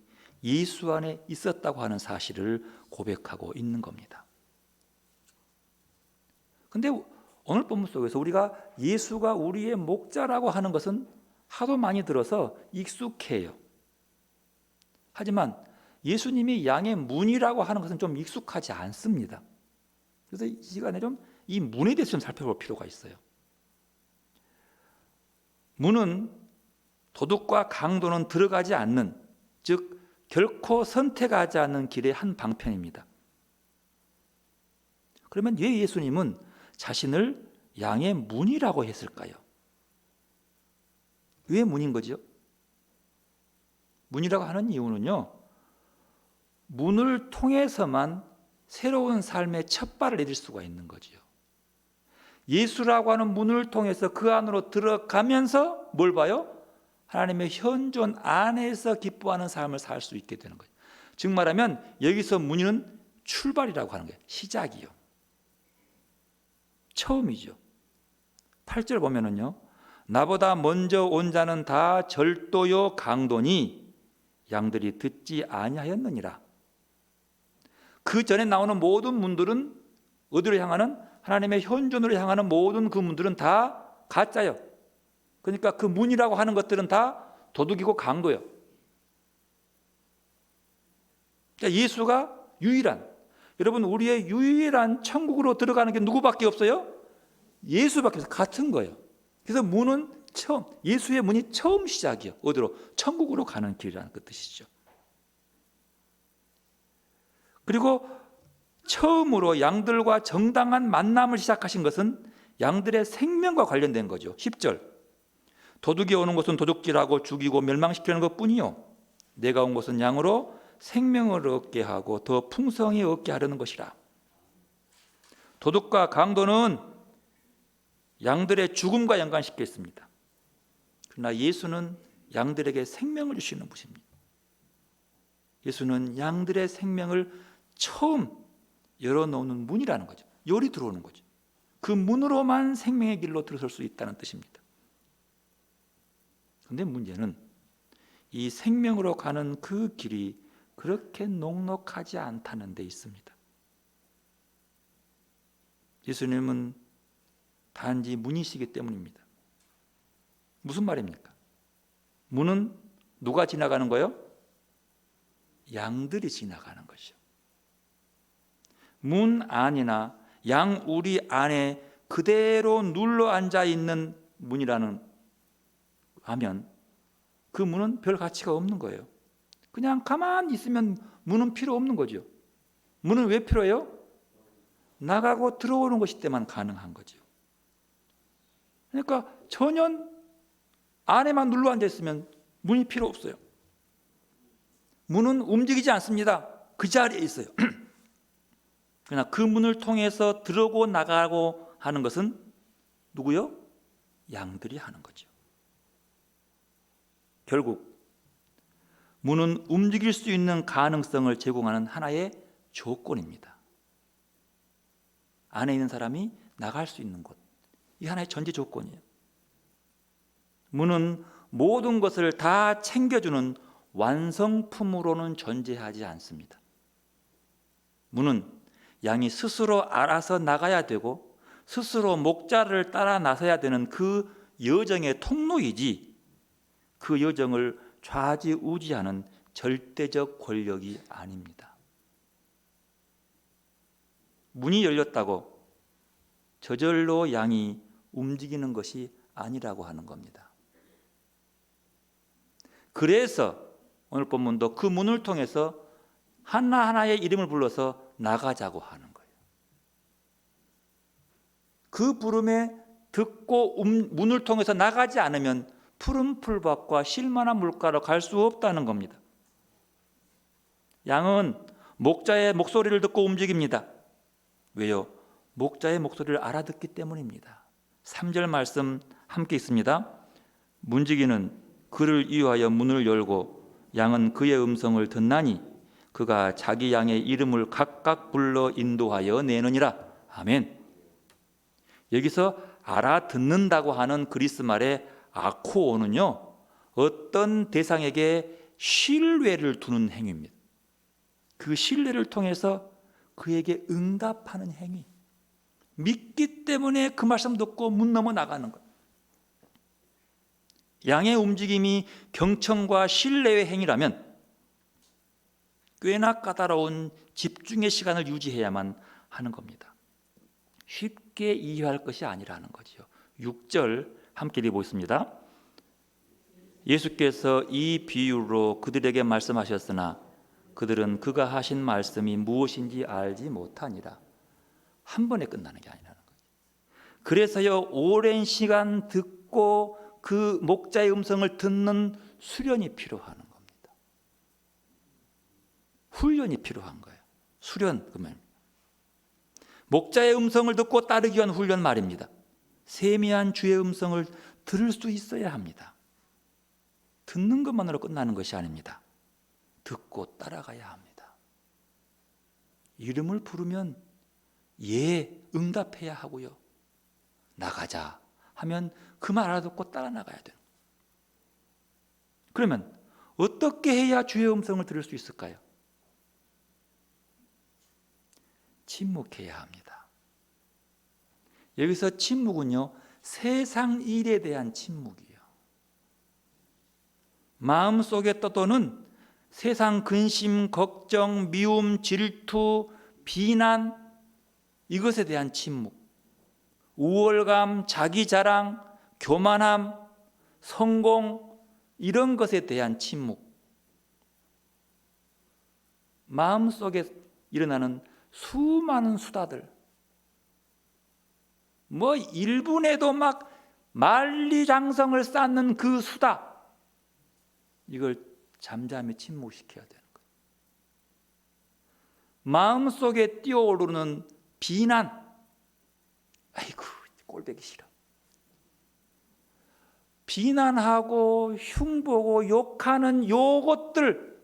예수 안에 있었다고 하는 사실을 고백하고 있는 겁니다. 그런데 오늘 본문 속에서 우리가 예수가 우리의 목자라고 하는 것은 하도 많이 들어서 익숙해요. 하지만 예수님이 양의 문이라고 하는 것은 좀 익숙하지 않습니다. 그래서 이 시간에 좀 이 문에 대해서 좀 살펴볼 필요가 있어요. 문은 도둑과 강도는 들어가지 않는, 즉 결코 선택하지 않는 길의 한 방편입니다. 그러면 왜 예수님은 자신을 양의 문이라고 했을까요? 왜 문인 거죠? 문이라고 하는 이유는요, 문을 통해서만 새로운 삶의 첫 발을 내딜 수가 있는 거지요. 예수라고 하는 문을 통해서 그 안으로 들어가면서 뭘 봐요? 하나님의 현존 안에서 기뻐하는 삶을 살 수 있게 되는 거예요. 즉 말하면 여기서 문의는 출발이라고 하는 거예요. 시작이요. 처음이죠. 8절 보면은요. 나보다 먼저 온 자는 다 절도요 강도니 양들이 듣지 아니하였느니라. 그 전에 나오는 모든 문들은 어디로 향하는? 하나님의 현존으로 향하는 모든 그 문들은 다 가짜요. 그러니까 그 문이라고 하는 것들은 다 도둑이고 강도요. 그러니까 예수가 유일한, 여러분 우리의 유일한 천국으로 들어가는 게 누구밖에 없어요? 예수밖에 없어요. 같은 거예요. 그래서 문은 처음, 예수의 문이 처음 시작이요. 어디로? 천국으로 가는 길이라는 그 뜻이죠. 그리고 처음으로 양들과 정당한 만남을 시작하신 것은 양들의 생명과 관련된 거죠. 10절 도둑이 오는 것은 도둑질하고 죽이고 멸망시키는 것뿐이요 내가 온 것은 양으로 생명을 얻게 하고 더 풍성히 얻게 하려는 것이라. 도둑과 강도는 양들의 죽음과 연관시켜 있습니다. 그러나 예수는 양들에게 생명을 주시는 분입니다. 예수는 양들의 생명을 처음 열어놓는 문이라는 거죠. 열이 들어오는 거죠. 그 문으로만 생명의 길로 들어설 수 있다는 뜻입니다. 그런데 문제는 이 생명으로 가는 그 길이 그렇게 녹록하지 않다는 데 있습니다. 예수님은 단지 문이시기 때문입니다. 무슨 말입니까? 문은 누가 지나가는 거예요? 양들이 지나가는 것이요. 문 안이나 양 우리 안에 그대로 눌러 앉아 있는 문이라는 하면 그 문은 별 가치가 없는 거예요. 그냥 가만히 있으면 문은 필요 없는 거죠. 문은 왜 필요해요? 나가고 들어오는 것이 때만 가능한 거죠. 그러니까 전혀 안에만 눌러 앉아 있으면 문이 필요 없어요. 문은 움직이지 않습니다. 그 자리에 있어요. 그러나 그 문을 통해서 들어오고 나가고 하는 것은 누구요? 양들이 하는 거죠. 결국 문은 움직일 수 있는 가능성을 제공하는 하나의 조건입니다. 안에 있는 사람이 나갈 수 있는 곳, 이 하나의 전제 조건이에요. 문은 모든 것을 다 챙겨주는 완성품으로는 존재하지 않습니다. 문은 양이 스스로 알아서 나가야 되고 스스로 목자를 따라 나서야 되는 그 여정의 통로이지 그 여정을 좌지우지하는 절대적 권력이 아닙니다. 문이 열렸다고 저절로 양이 움직이는 것이 아니라고 하는 겁니다. 그래서 오늘 본문도 그 문을 통해서 하나하나의 이름을 불러서 나가자고 하는 거예요. 그 부름에 듣고 문을 통해서 나가지 않으면 푸른 풀밭과 쉴만한 물가로 갈 수 없다는 겁니다. 양은 목자의 목소리를 듣고 움직입니다. 왜요? 목자의 목소리를 알아듣기 때문입니다. 3절 말씀 함께 있습니다. 문지기는 그를 이유하여 문을 열고 양은 그의 음성을 듣나니 그가 자기 양의 이름을 각각 불러 인도하여 내느니라. 아멘. 여기서 알아듣는다고 하는 그리스 말의 아코오는요, 어떤 대상에게 신뢰를 두는 행위입니다. 그 신뢰를 통해서 그에게 응답하는 행위, 믿기 때문에 그 말씀 듣고 문 넘어 나가는 것. 양의 움직임이 경청과 신뢰의 행위라면 꽤나 까다로운 집중의 시간을 유지해야만 하는 겁니다. 쉽게 이해할 것이 아니라는 거죠. 6절 함께 읽어보겠습니다. 예수께서 이 비유로 그들에게 말씀하셨으나 그들은 그가 하신 말씀이 무엇인지 알지 못하니라. 한 번에 끝나는 게 아니라는 거죠. 그래서요, 오랜 시간 듣고 그 목자의 음성을 듣는 수련이 필요한 겁니다. 훈련이 필요한 거예요. 수련, 그러면 목자의 음성을 듣고 따르기 위한 훈련 말입니다. 세미한 주의 음성을 들을 수 있어야 합니다. 듣는 것만으로 끝나는 것이 아닙니다. 듣고 따라가야 합니다. 이름을 부르면 예, 응답해야 하고요. 나가자 하면 그 말 알아듣고 따라 나가야 돼요. 그러면 어떻게 해야 주의 음성을 들을 수 있을까요? 침묵해야 합니다. 여기서 침묵은요, 세상 일에 대한 침묵이에요. 마음속에 떠도는 세상 근심, 걱정, 미움, 질투, 비난, 이것에 대한 침묵, 우월감, 자기 자랑, 교만함, 성공, 이런 것에 대한 침묵, 마음속에 일어나는 수많은 수다들, 뭐 1분에도 막 만리장성을 쌓는 그 수다, 이걸 잠잠히 침묵시켜야 되는 거예요. 마음속에 뛰어오르는 비난, 아이고 꼴보기 싫어, 비난하고 흉보고 욕하는 요것들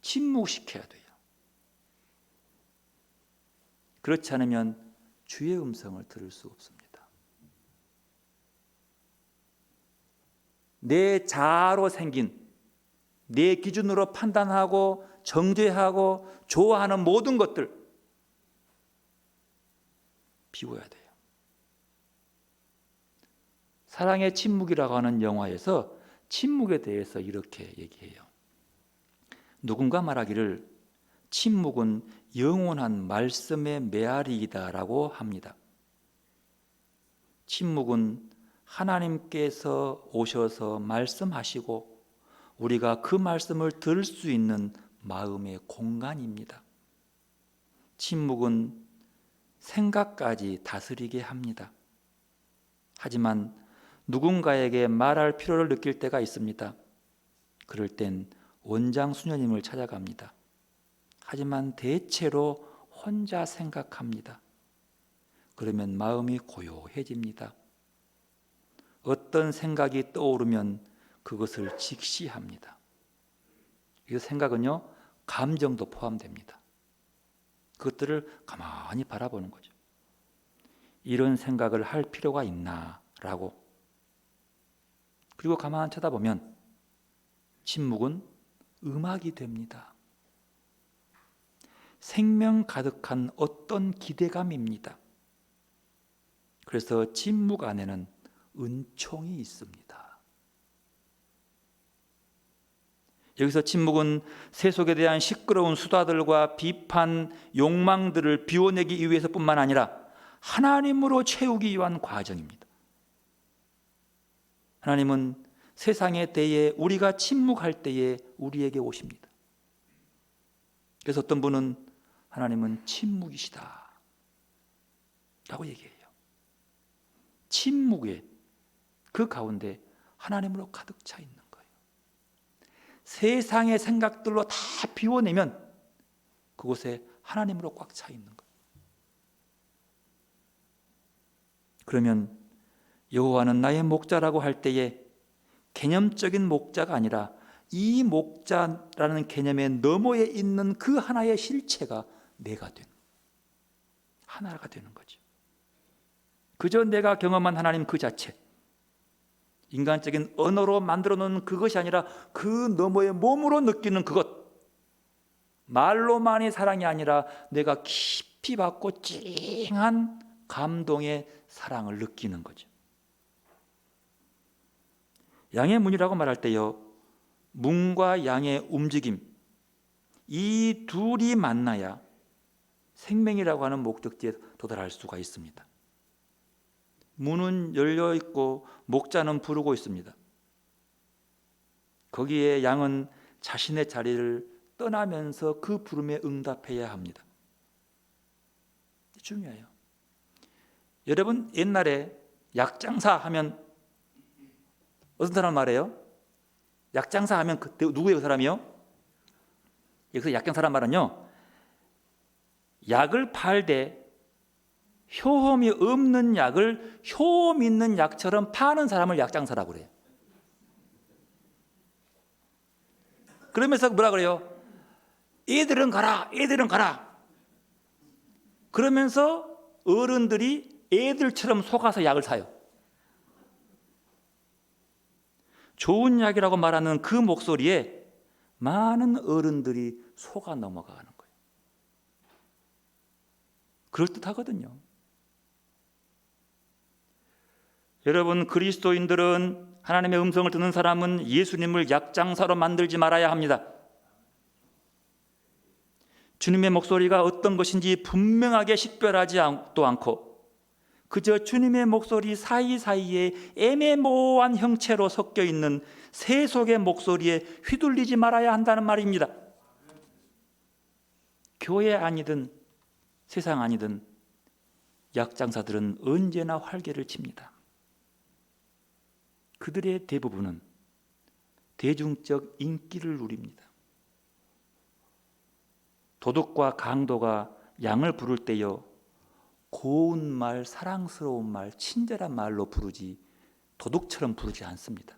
침묵시켜야 돼요. 그렇지 않으면 주의 음성을 들을 수 없습니다. 내 자아로 생긴, 내 기준으로 판단하고 정죄하고 좋아하는 모든 것들 비워야 돼요. 사랑의 침묵이라고 하는 영화에서 침묵에 대해서 이렇게 얘기해요. 누군가 말하기를 침묵은 영원한 말씀의 메아리이다라고 합니다. 침묵은 하나님께서 오셔서 말씀하시고 우리가 그 말씀을 들을 수 있는 마음의 공간입니다. 침묵은 생각까지 다스리게 합니다. 하지만 누군가에게 말할 필요를 느낄 때가 있습니다. 그럴 땐 원장 수녀님을 찾아갑니다. 하지만 대체로 혼자 생각합니다. 그러면 마음이 고요해집니다. 어떤 생각이 떠오르면 그것을 직시합니다. 이 생각은요, 감정도 포함됩니다. 그것들을 가만히 바라보는 거죠. 이런 생각을 할 필요가 있나라고. 그리고 가만히 쳐다보면 침묵은 음악이 됩니다. 생명 가득한 어떤 기대감입니다. 그래서 침묵 안에는 은총이 있습니다. 여기서 침묵은 세속에 대한 시끄러운 수다들과 비판, 욕망들을 비워내기 위해서뿐만 아니라 하나님으로 채우기 위한 과정입니다. 하나님은 세상에 대해 우리가 침묵할 때에 우리에게 오십니다. 그래서 어떤 분은 하나님은 침묵이시다 라고 얘기해요. 침묵에 그 가운데 하나님으로 가득 차 있는 거예요. 세상의 생각들로 다 비워내면 그곳에 하나님으로 꽉 차 있는 거예요. 그러면 여호와는 나의 목자라고 할 때에 개념적인 목자가 아니라 이 목자라는 개념의 너머에 있는 그 하나의 실체가 내가 되는, 하나가 되는 거죠. 그저 내가 경험한 하나님 그 자체, 인간적인 언어로 만들어 놓은 그것이 아니라 그 너머의 몸으로 느끼는 그것, 말로만이 사랑이 아니라 내가 깊이 받고 찡한 감동의 사랑을 느끼는 거죠. 양의 문이라고 말할 때요, 문과 양의 움직임, 이 둘이 만나야 생명이라고 하는 목적지에 도달할 수가 있습니다. 문은 열려 있고 목자는 부르고 있습니다. 거기에 양은 자신의 자리를 떠나면서 그 부름에 응답해야 합니다. 중요해요. 여러분, 옛날에 약장사 하면 어떤 사람 말해요? 약장사 하면 그때 누구예요, 그 사람이요? 여기서 약장사란 말은요, 약을 팔되 효험이 없는 약을 효험 있는 약처럼 파는 사람을 약장사라고 그래요. 그러면서 뭐라 그래요? 애들은 가라, 애들은 가라. 그러면서 어른들이 애들처럼 속아서 약을 사요. 좋은 약이라고 말하는 그 목소리에 많은 어른들이 속아 넘어가는 거예요. 그럴듯하거든요. 여러분, 그리스도인들은 하나님의 음성을 듣는 사람은 예수님을 약장사로 만들지 말아야 합니다. 주님의 목소리가 어떤 것인지 분명하게 식별하지도 않고 그저 주님의 목소리 사이사이에 애매모호한 형체로 섞여 있는 세속의 목소리에 휘둘리지 말아야 한다는 말입니다. 교회 아니든 세상 아니든 약장사들은 언제나 활개를 칩니다. 그들의 대부분은 대중적 인기를 누립니다. 도덕과 강도가 양을 부를 때요, 고운 말, 사랑스러운 말, 친절한 말로 부르지 도둑처럼 부르지 않습니다.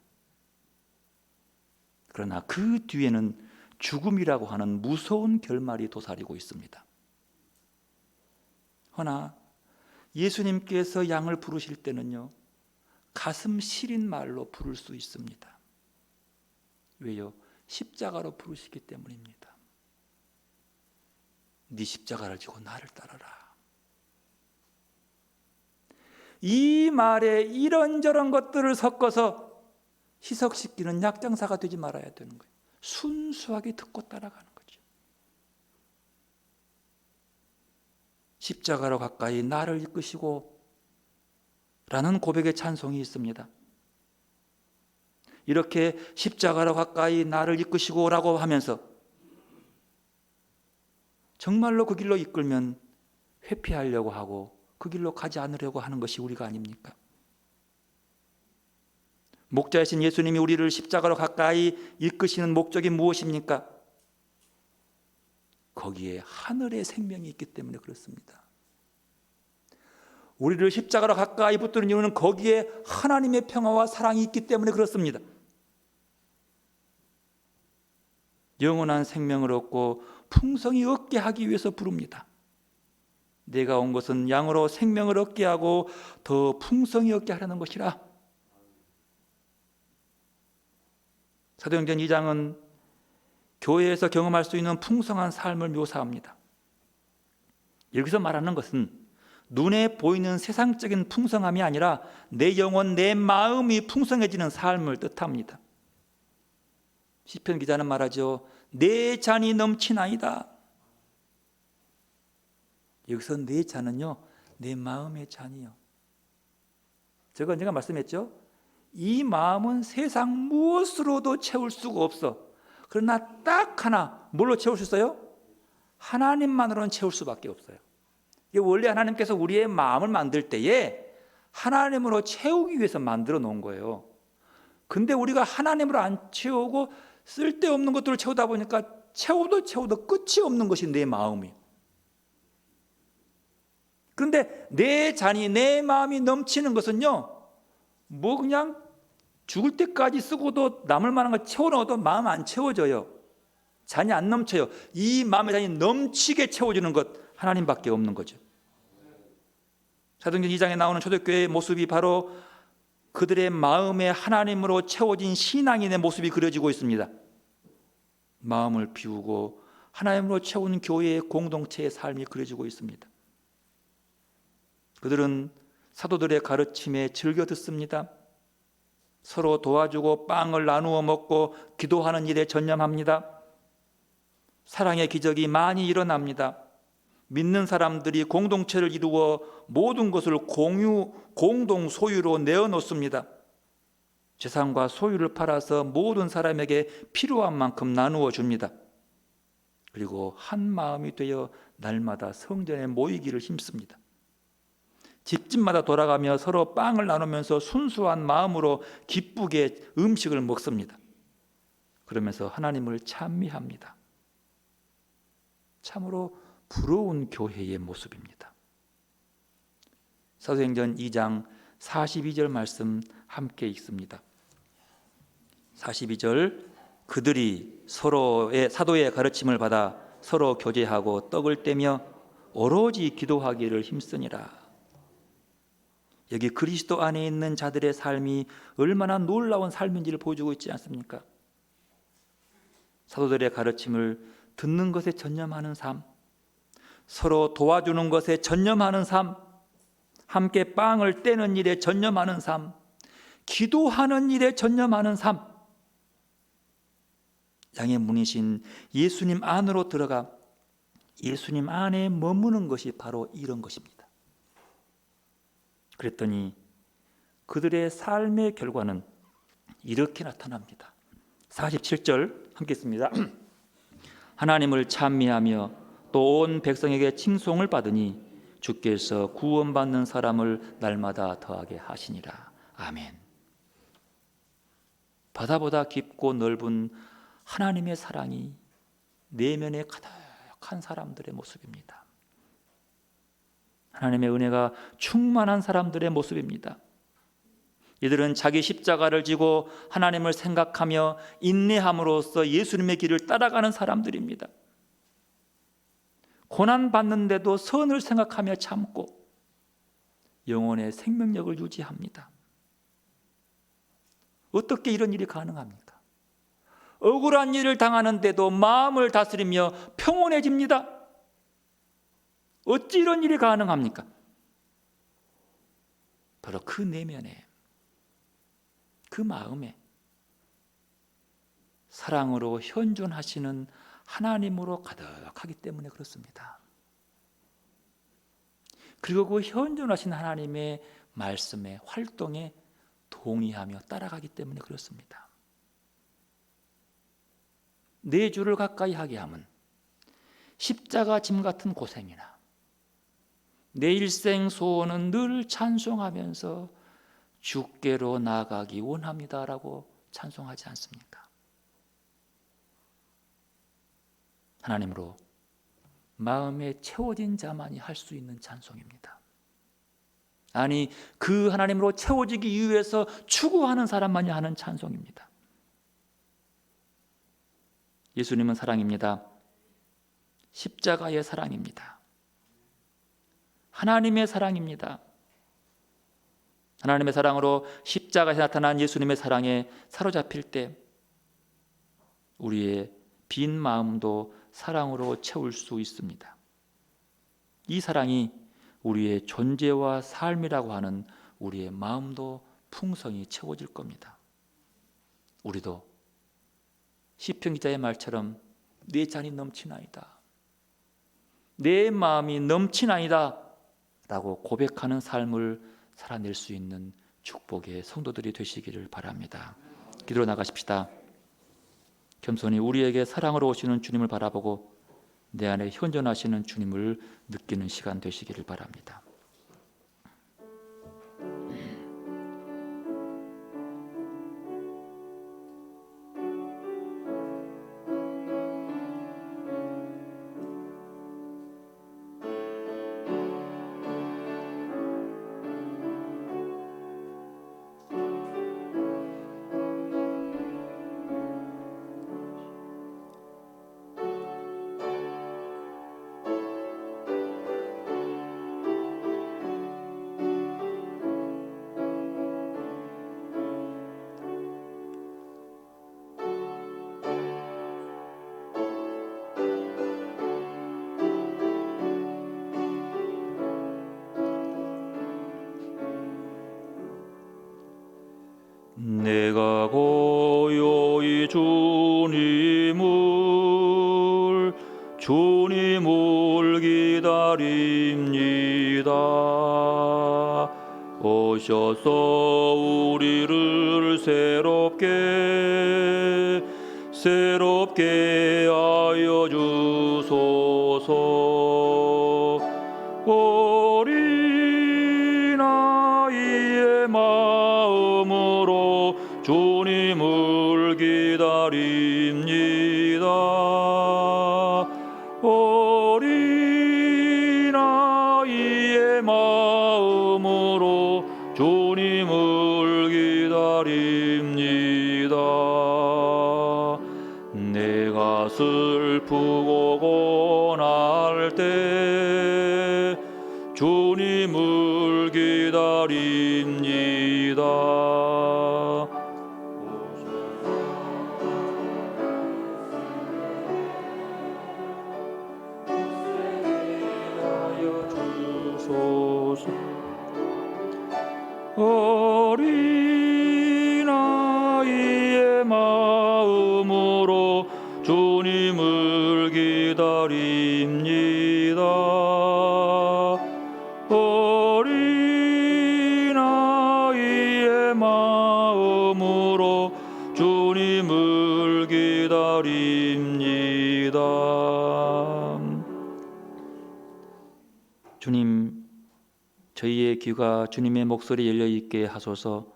그러나 그 뒤에는 죽음이라고 하는 무서운 결말이 도사리고 있습니다. 허나 예수님께서 양을 부르실 때는요, 가슴 시린 말로 부를 수 있습니다. 왜요? 십자가로 부르시기 때문입니다. 네 십자가를 지고 나를 따르라. 이 말에 이런저런 것들을 섞어서 희석시키는 약장사가 되지 말아야 되는 거예요. 순수하게 듣고 따라가는 거죠. 십자가로 가까이 나를 이끄시고 라는 고백의 찬송이 있습니다. 이렇게 십자가로 가까이 나를 이끄시고 라고 하면서 정말로 그 길로 이끌면 회피하려고 하고 그 길로 가지 않으려고 하는 것이 우리가 아닙니까? 목자이신 예수님이 우리를 십자가로 가까이 이끄시는 목적이 무엇입니까? 거기에 하늘의 생명이 있기 때문에 그렇습니다. 우리를 십자가로 가까이 붙드는 이유는 거기에 하나님의 평화와 사랑이 있기 때문에 그렇습니다. 영원한 생명을 얻고 풍성히 얻게 하기 위해서 부릅니다. 내가 온 것은 양으로 생명을 얻게 하고 더 풍성히 얻게 하려는 것이라. 사도행전 2장은 교회에서 경험할 수 있는 풍성한 삶을 묘사합니다. 여기서 말하는 것은 눈에 보이는 세상적인 풍성함이 아니라 내 영혼, 내 마음이 풍성해지는 삶을 뜻합니다. 시편 기자는 말하죠. 내 잔이 넘치나이다. 여기서 내 잔은요, 내 마음의 잔이요. 제가 언젠가 말씀했죠. 이 마음은 세상 무엇으로도 채울 수가 없어. 그러나 딱 하나, 뭘로 채울 수 있어요? 하나님만으로는 채울 수밖에 없어요. 원래 하나님께서 우리의 마음을 만들 때에 하나님으로 채우기 위해서 만들어 놓은 거예요. 근데 우리가 하나님으로 안 채우고 쓸데없는 것들을 채우다 보니까 채워도 끝이 없는 것이 내 마음이에요. 그런데 내 잔이, 내 마음이 넘치는 것은요, 뭐 그냥 죽을 때까지 쓰고도 남을 만한 걸 채워넣어도 마음 안 채워져요. 잔이 안 넘쳐요. 이 마음의 잔이 넘치게 채워지는 것 하나님밖에 없는 거죠. 사도행전 2장에 나오는 초대교회의 모습이 바로 그들의 마음에 하나님으로 채워진 신앙인의 모습이 그려지고 있습니다. 마음을 비우고 하나님으로 채운 교회의 공동체의 삶이 그려지고 있습니다. 그들은 사도들의 가르침에 즐겨 듣습니다. 서로 도와주고 빵을 나누어 먹고 기도하는 일에 전념합니다. 사랑의 기적이 많이 일어납니다. 믿는 사람들이 공동체를 이루어 모든 것을 공동 소유로 내어놓습니다. 재산과 소유를 팔아서 모든 사람에게 필요한 만큼 나누어 줍니다. 그리고 한 마음이 되어 날마다 성전에 모이기를 힘씁니다. 집집마다 돌아가며 서로 빵을 나누면서 순수한 마음으로 기쁘게 음식을 먹습니다. 그러면서 하나님을 찬미합니다. 참으로 부러운 교회의 모습입니다. 사도행전 2장 42절 말씀 함께 읽습니다. 42절, 그들이 서로의 사도의 가르침을 받아 서로 교제하고 떡을 떼며 오로지 기도하기를 힘쓰니라. 여기 그리스도 안에 있는 자들의 삶이 얼마나 놀라운 삶인지를 보여주고 있지 않습니까? 사도들의 가르침을 듣는 것에 전념하는 삶, 서로 도와주는 것에 전념하는 삶, 함께 빵을 떼는 일에 전념하는 삶, 기도하는 일에 전념하는 삶, 양의 문이신 예수님 안으로 들어가 예수님 안에 머무는 것이 바로 이런 것입니다. 그랬더니 그들의 삶의 결과는 이렇게 나타납니다. 47절 함께 있습니다. 하나님을 찬미하며 또 온 백성에게 칭송을 받으니 주께서 구원받는 사람을 날마다 더하게 하시니라. 아멘. 바다보다 깊고 넓은 하나님의 사랑이 내면에 가득한 사람들의 모습입니다. 하나님의 은혜가 충만한 사람들의 모습입니다. 이들은 자기 십자가를 지고 하나님을 생각하며 인내함으로써 예수님의 길을 따라가는 사람들입니다. 고난받는데도 선을 생각하며 참고 영혼의 생명력을 유지합니다. 어떻게 이런 일이 가능합니까? 억울한 일을 당하는데도 마음을 다스리며 평온해집니다. 어찌 이런 일이 가능합니까? 바로 그 내면에, 그 마음에 사랑으로 현존하시는 하나님으로 가득하기 때문에 그렇습니다. 그리고 그 현존하신 하나님의 말씀에, 활동에 동의하며 따라가기 때문에 그렇습니다. 내 주를 가까이 하게 함은 십자가 짐 같은 고생이나 내 일생 소원은 늘 찬송하면서 주께로 나아가기 원합니다라고 찬송하지 않습니까? 하나님으로 마음에 채워진 자만이 할 수 있는 찬송입니다. 아니, 그 하나님으로 채워지기 위해서 추구하는 사람만이 하는 찬송입니다. 예수님은 사랑입니다. 십자가의 사랑입니다. 하나님의 사랑입니다. 하나님의 사랑으로 십자가에 나타난 예수님의 사랑에 사로잡힐 때 우리의 빈 마음도 사랑으로 채울 수 있습니다. 이 사랑이 우리의 존재와 삶이라고 하는 우리의 마음도 풍성히 채워질 겁니다. 우리도 시편 기자의 말처럼 내 잔이 넘치나이다, 내 마음이 넘치나이다 라고 고백하는 삶을 살아낼 수 있는 축복의 성도들이 되시기를 바랍니다. 기도로 나가십시다. 겸손히 우리에게 사랑으로 오시는 주님을 바라보고 내 안에 현존하시는 주님을 느끼는 시간 되시기를 바랍니다. 내가 고요히 주님을 기다립니다. 오셔서 우리를 새롭게 하여 주소서. 어린아이의 마음으로 주님을 기다립니다. 어린아이의 슬프고 고날 때 주님을 기다립니다. 어린아이의 마음으로 주님을 기다립니다. 어린아이의 마음으로 주님을 기다립니다. 주님, 저희의 귀가 주님의 목소리에 열려 있게 하소서.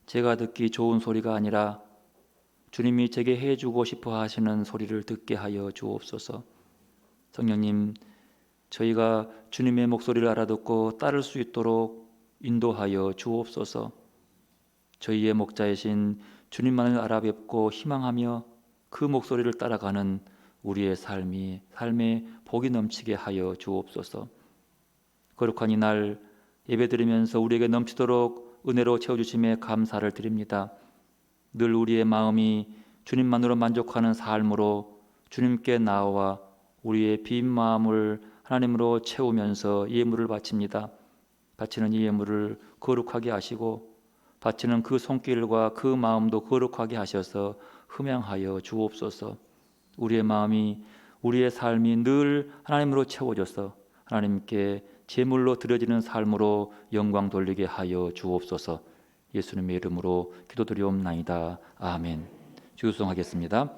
제가 듣기 좋은 소리가 아니라 주님이 제게 해주고 싶어 하시는 소리를 듣게 하여 주옵소서. 성령님, 저희가 주님의 목소리를 알아듣고 따를 수 있도록 인도하여 주옵소서. 저희의 목자이신 주님만을 알아뵙고 희망하며 그 목소리를 따라가는 우리의 삶의 복이 넘치게 하여 주옵소서. 거룩한 이날 예배드리면서 우리에게 넘치도록 은혜로 채워주심에 감사를 드립니다. 늘 우리의 마음이 주님만으로 만족하는 삶으로 주님께 나와 우리의 빈 마음을 하나님으로 채우면서 예물을 바칩니다. 바치는 이 예물을 거룩하게 하시고 바치는 그 손길과 그 마음도 거룩하게 하셔서 흠양하여 주옵소서. 우리의 마음이 우리의 삶이 늘 하나님으로 채워져서 하나님께 제물로 드려지는 삶으로 영광 돌리게 하여 주옵소서. 예수님의 이름으로 기도드리옵나이다. 아멘. 주송하겠습니다.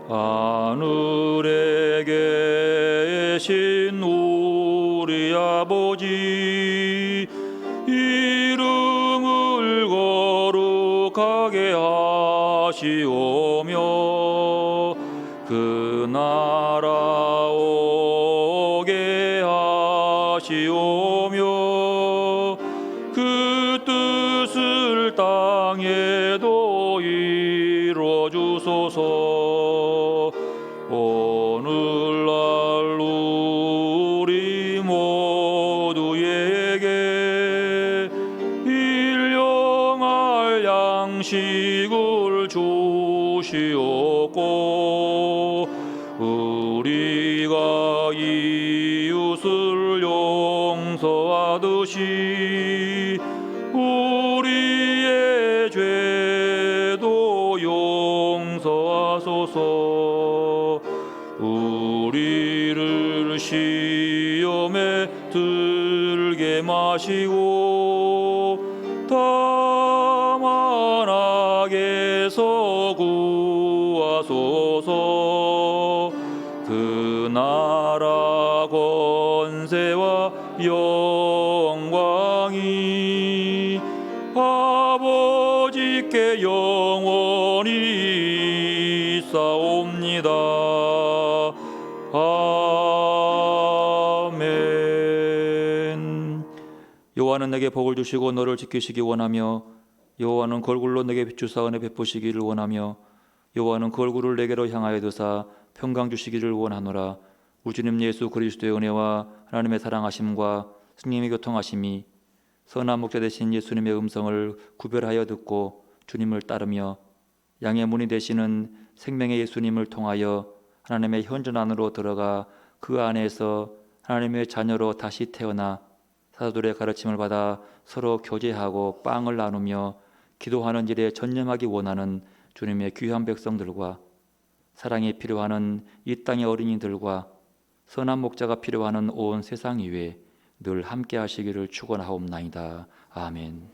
하늘에 계신 우리 아버지, 이름을 거룩하게 하시오며 그 나라 오게 하시오며 그 뜻을 땅에도 이루어 주소서. 오늘날 우리 모두에게 일용할 양식을 주시옵고 우리가 이웃을 용서하듯이 우리의 죄도 용서하소서. 우리를 시험에 들게 마시고 다만 악에서 구하소서. 그 나라 권세와 영광이 아버지께 영원히 있사옵니다. 아멘. 여호와는 내게 복을 주시고 너를 지키시기 원하며 여호와는 그 얼굴로 내게 비추사 은혜 베푸시기를 원하며 여호와는 그 얼굴을 내게로 향하여 드사 평강 주시기를 원하노라. 우리 주님 예수 그리스도의 은혜와 하나님의 사랑하심과 성령의 교통하심이 선한 목자 되신 예수님의 음성을 구별하여 듣고 주님을 따르며 양의 문이 되시는 생명의 예수님을 통하여 하나님의 현존 안으로 들어가 그 안에서 하나님의 자녀로 다시 태어나 사도들의 가르침을 받아 서로 교제하고 빵을 나누며 기도하는 일에 전념하기 원하는 주님의 귀한 백성들과 사랑이 필요하는 이 땅의 어린이들과 선한 목자가 필요하는 온 세상 위에 늘 함께 하시기를 축원하옵나이다. 아멘.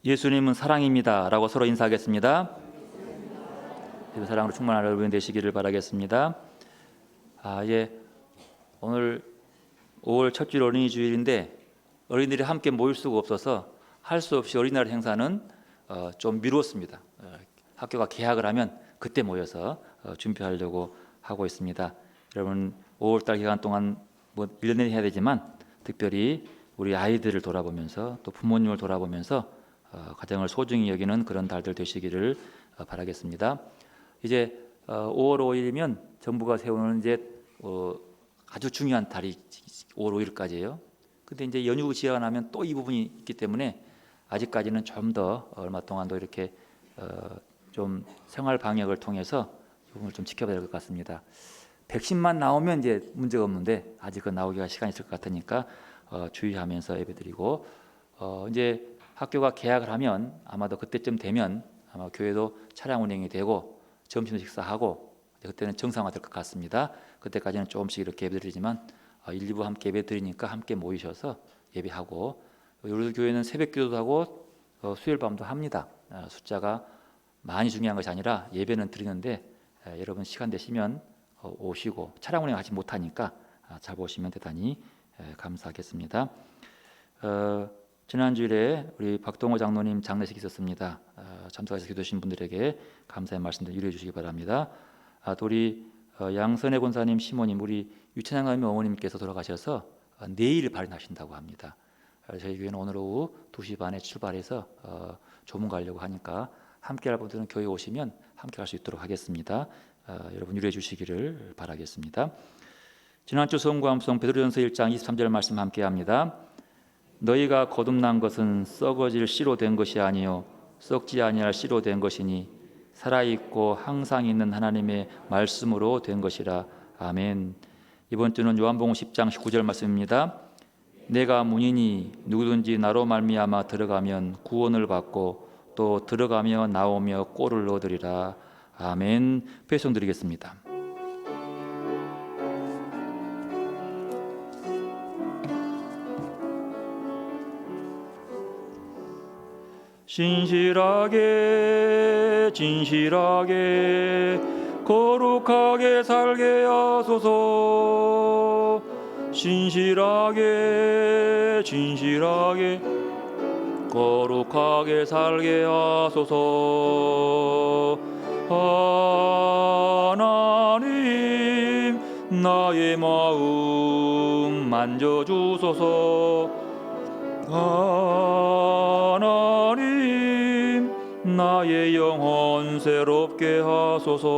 예수님은 사랑입니다 라고 서로 인사하겠습니다. 사랑으로 충만한 여러분 되시기를 바라겠습니다. 오늘 5월 첫 주일 어린이 주일인데 어린이들이 함께 모일 수가 없어서 할 수 없이 어린이날 행사는 좀 미뤘습니다. 학교가 개학을 하면 그때 모여서 준비하려고 하고 있습니다. 여러분 5월달 기간 동안 뭐 1년 내내 해야 되지만 특별히 우리 아이들을 돌아보면서 또 부모님을 돌아보면서 가정을 소중히 여기는 그런 달들 되시기를 바라겠습니다. 이제 5월 5일이면 정부가 세우는 이제 아주 중요한 달이 5월 5일까지예요. 근데 이제 연휴 지나면 또 이 부분이 있기 때문에 아직까지는 좀 더 얼마 동안 더 이렇게 좀 생활 방역을 통해서 이 부분을 좀 지켜봐야 될 것 같습니다. 백신만 나오면 이제 문제가 없는데 아직은 나오기가 시간이 있을 것 같으니까 주의하면서 예배드리고 이제 학교가 개학을 하면 아마도 그때쯤 되면 아마 교회도 차량 운행이 되고 점심 식사하고 그때는 정상화될 것 같습니다. 그때까지는 조금씩 이렇게 예배드리지만 1, 2부 함께 예배드리니까 함께 모이셔서 예배하고 우리 교회는 새벽기도도 하고 수요일 밤도 합니다. 숫자가 많이 중요한 것이 아니라 예배는 드리는데 여러분 시간 되시면 오시고 차량 운행하지 못하니까 잡아오시면 대단히 감사하겠습니다. 지난 주일에 우리 박동호 장로님 장례식이 있었습니다. 참석해서 기도하신 분들에게 감사의 말씀들 유리해 주시기 바랍니다. 또 우리 양선혜 권사님 시모님 우리 유천양 가님 어머님께서 돌아가셔서 내일 발인하신다고 합니다. 저희 교회는 오늘 오후 2시 반에 출발해서 조문 가려고 하니까 함께 할 분들은 교회 오시면 함께 갈 수 있도록 하겠습니다. 여러분 유리해 주시기를 바라겠습니다. 지난주 성구함송 베드로전서 1장 23절 말씀 함께 합니다. 너희가 거듭난 것은 썩어질 씨로 된 것이 아니요 썩지 아니할 씨로 된 것이니 살아있고 항상 있는 하나님의 말씀으로 된 것이라. 아멘. 이번 주는 요한복음 10장 19절 말씀입니다. 내가 문이니 누구든지 나로 말미암아 들어가면 구원을 받고 또 들어가며 나오며 꼴을 얻으리라. 아멘. 배송 드리겠습니다. 신실하게 진실하게 거룩하게 살게 하소서. 신실하게 진실하게 거룩하게 살게 하소서. 하나님 나의 마음 만져주소서. 하나님 나의 영혼 새롭게 하소서.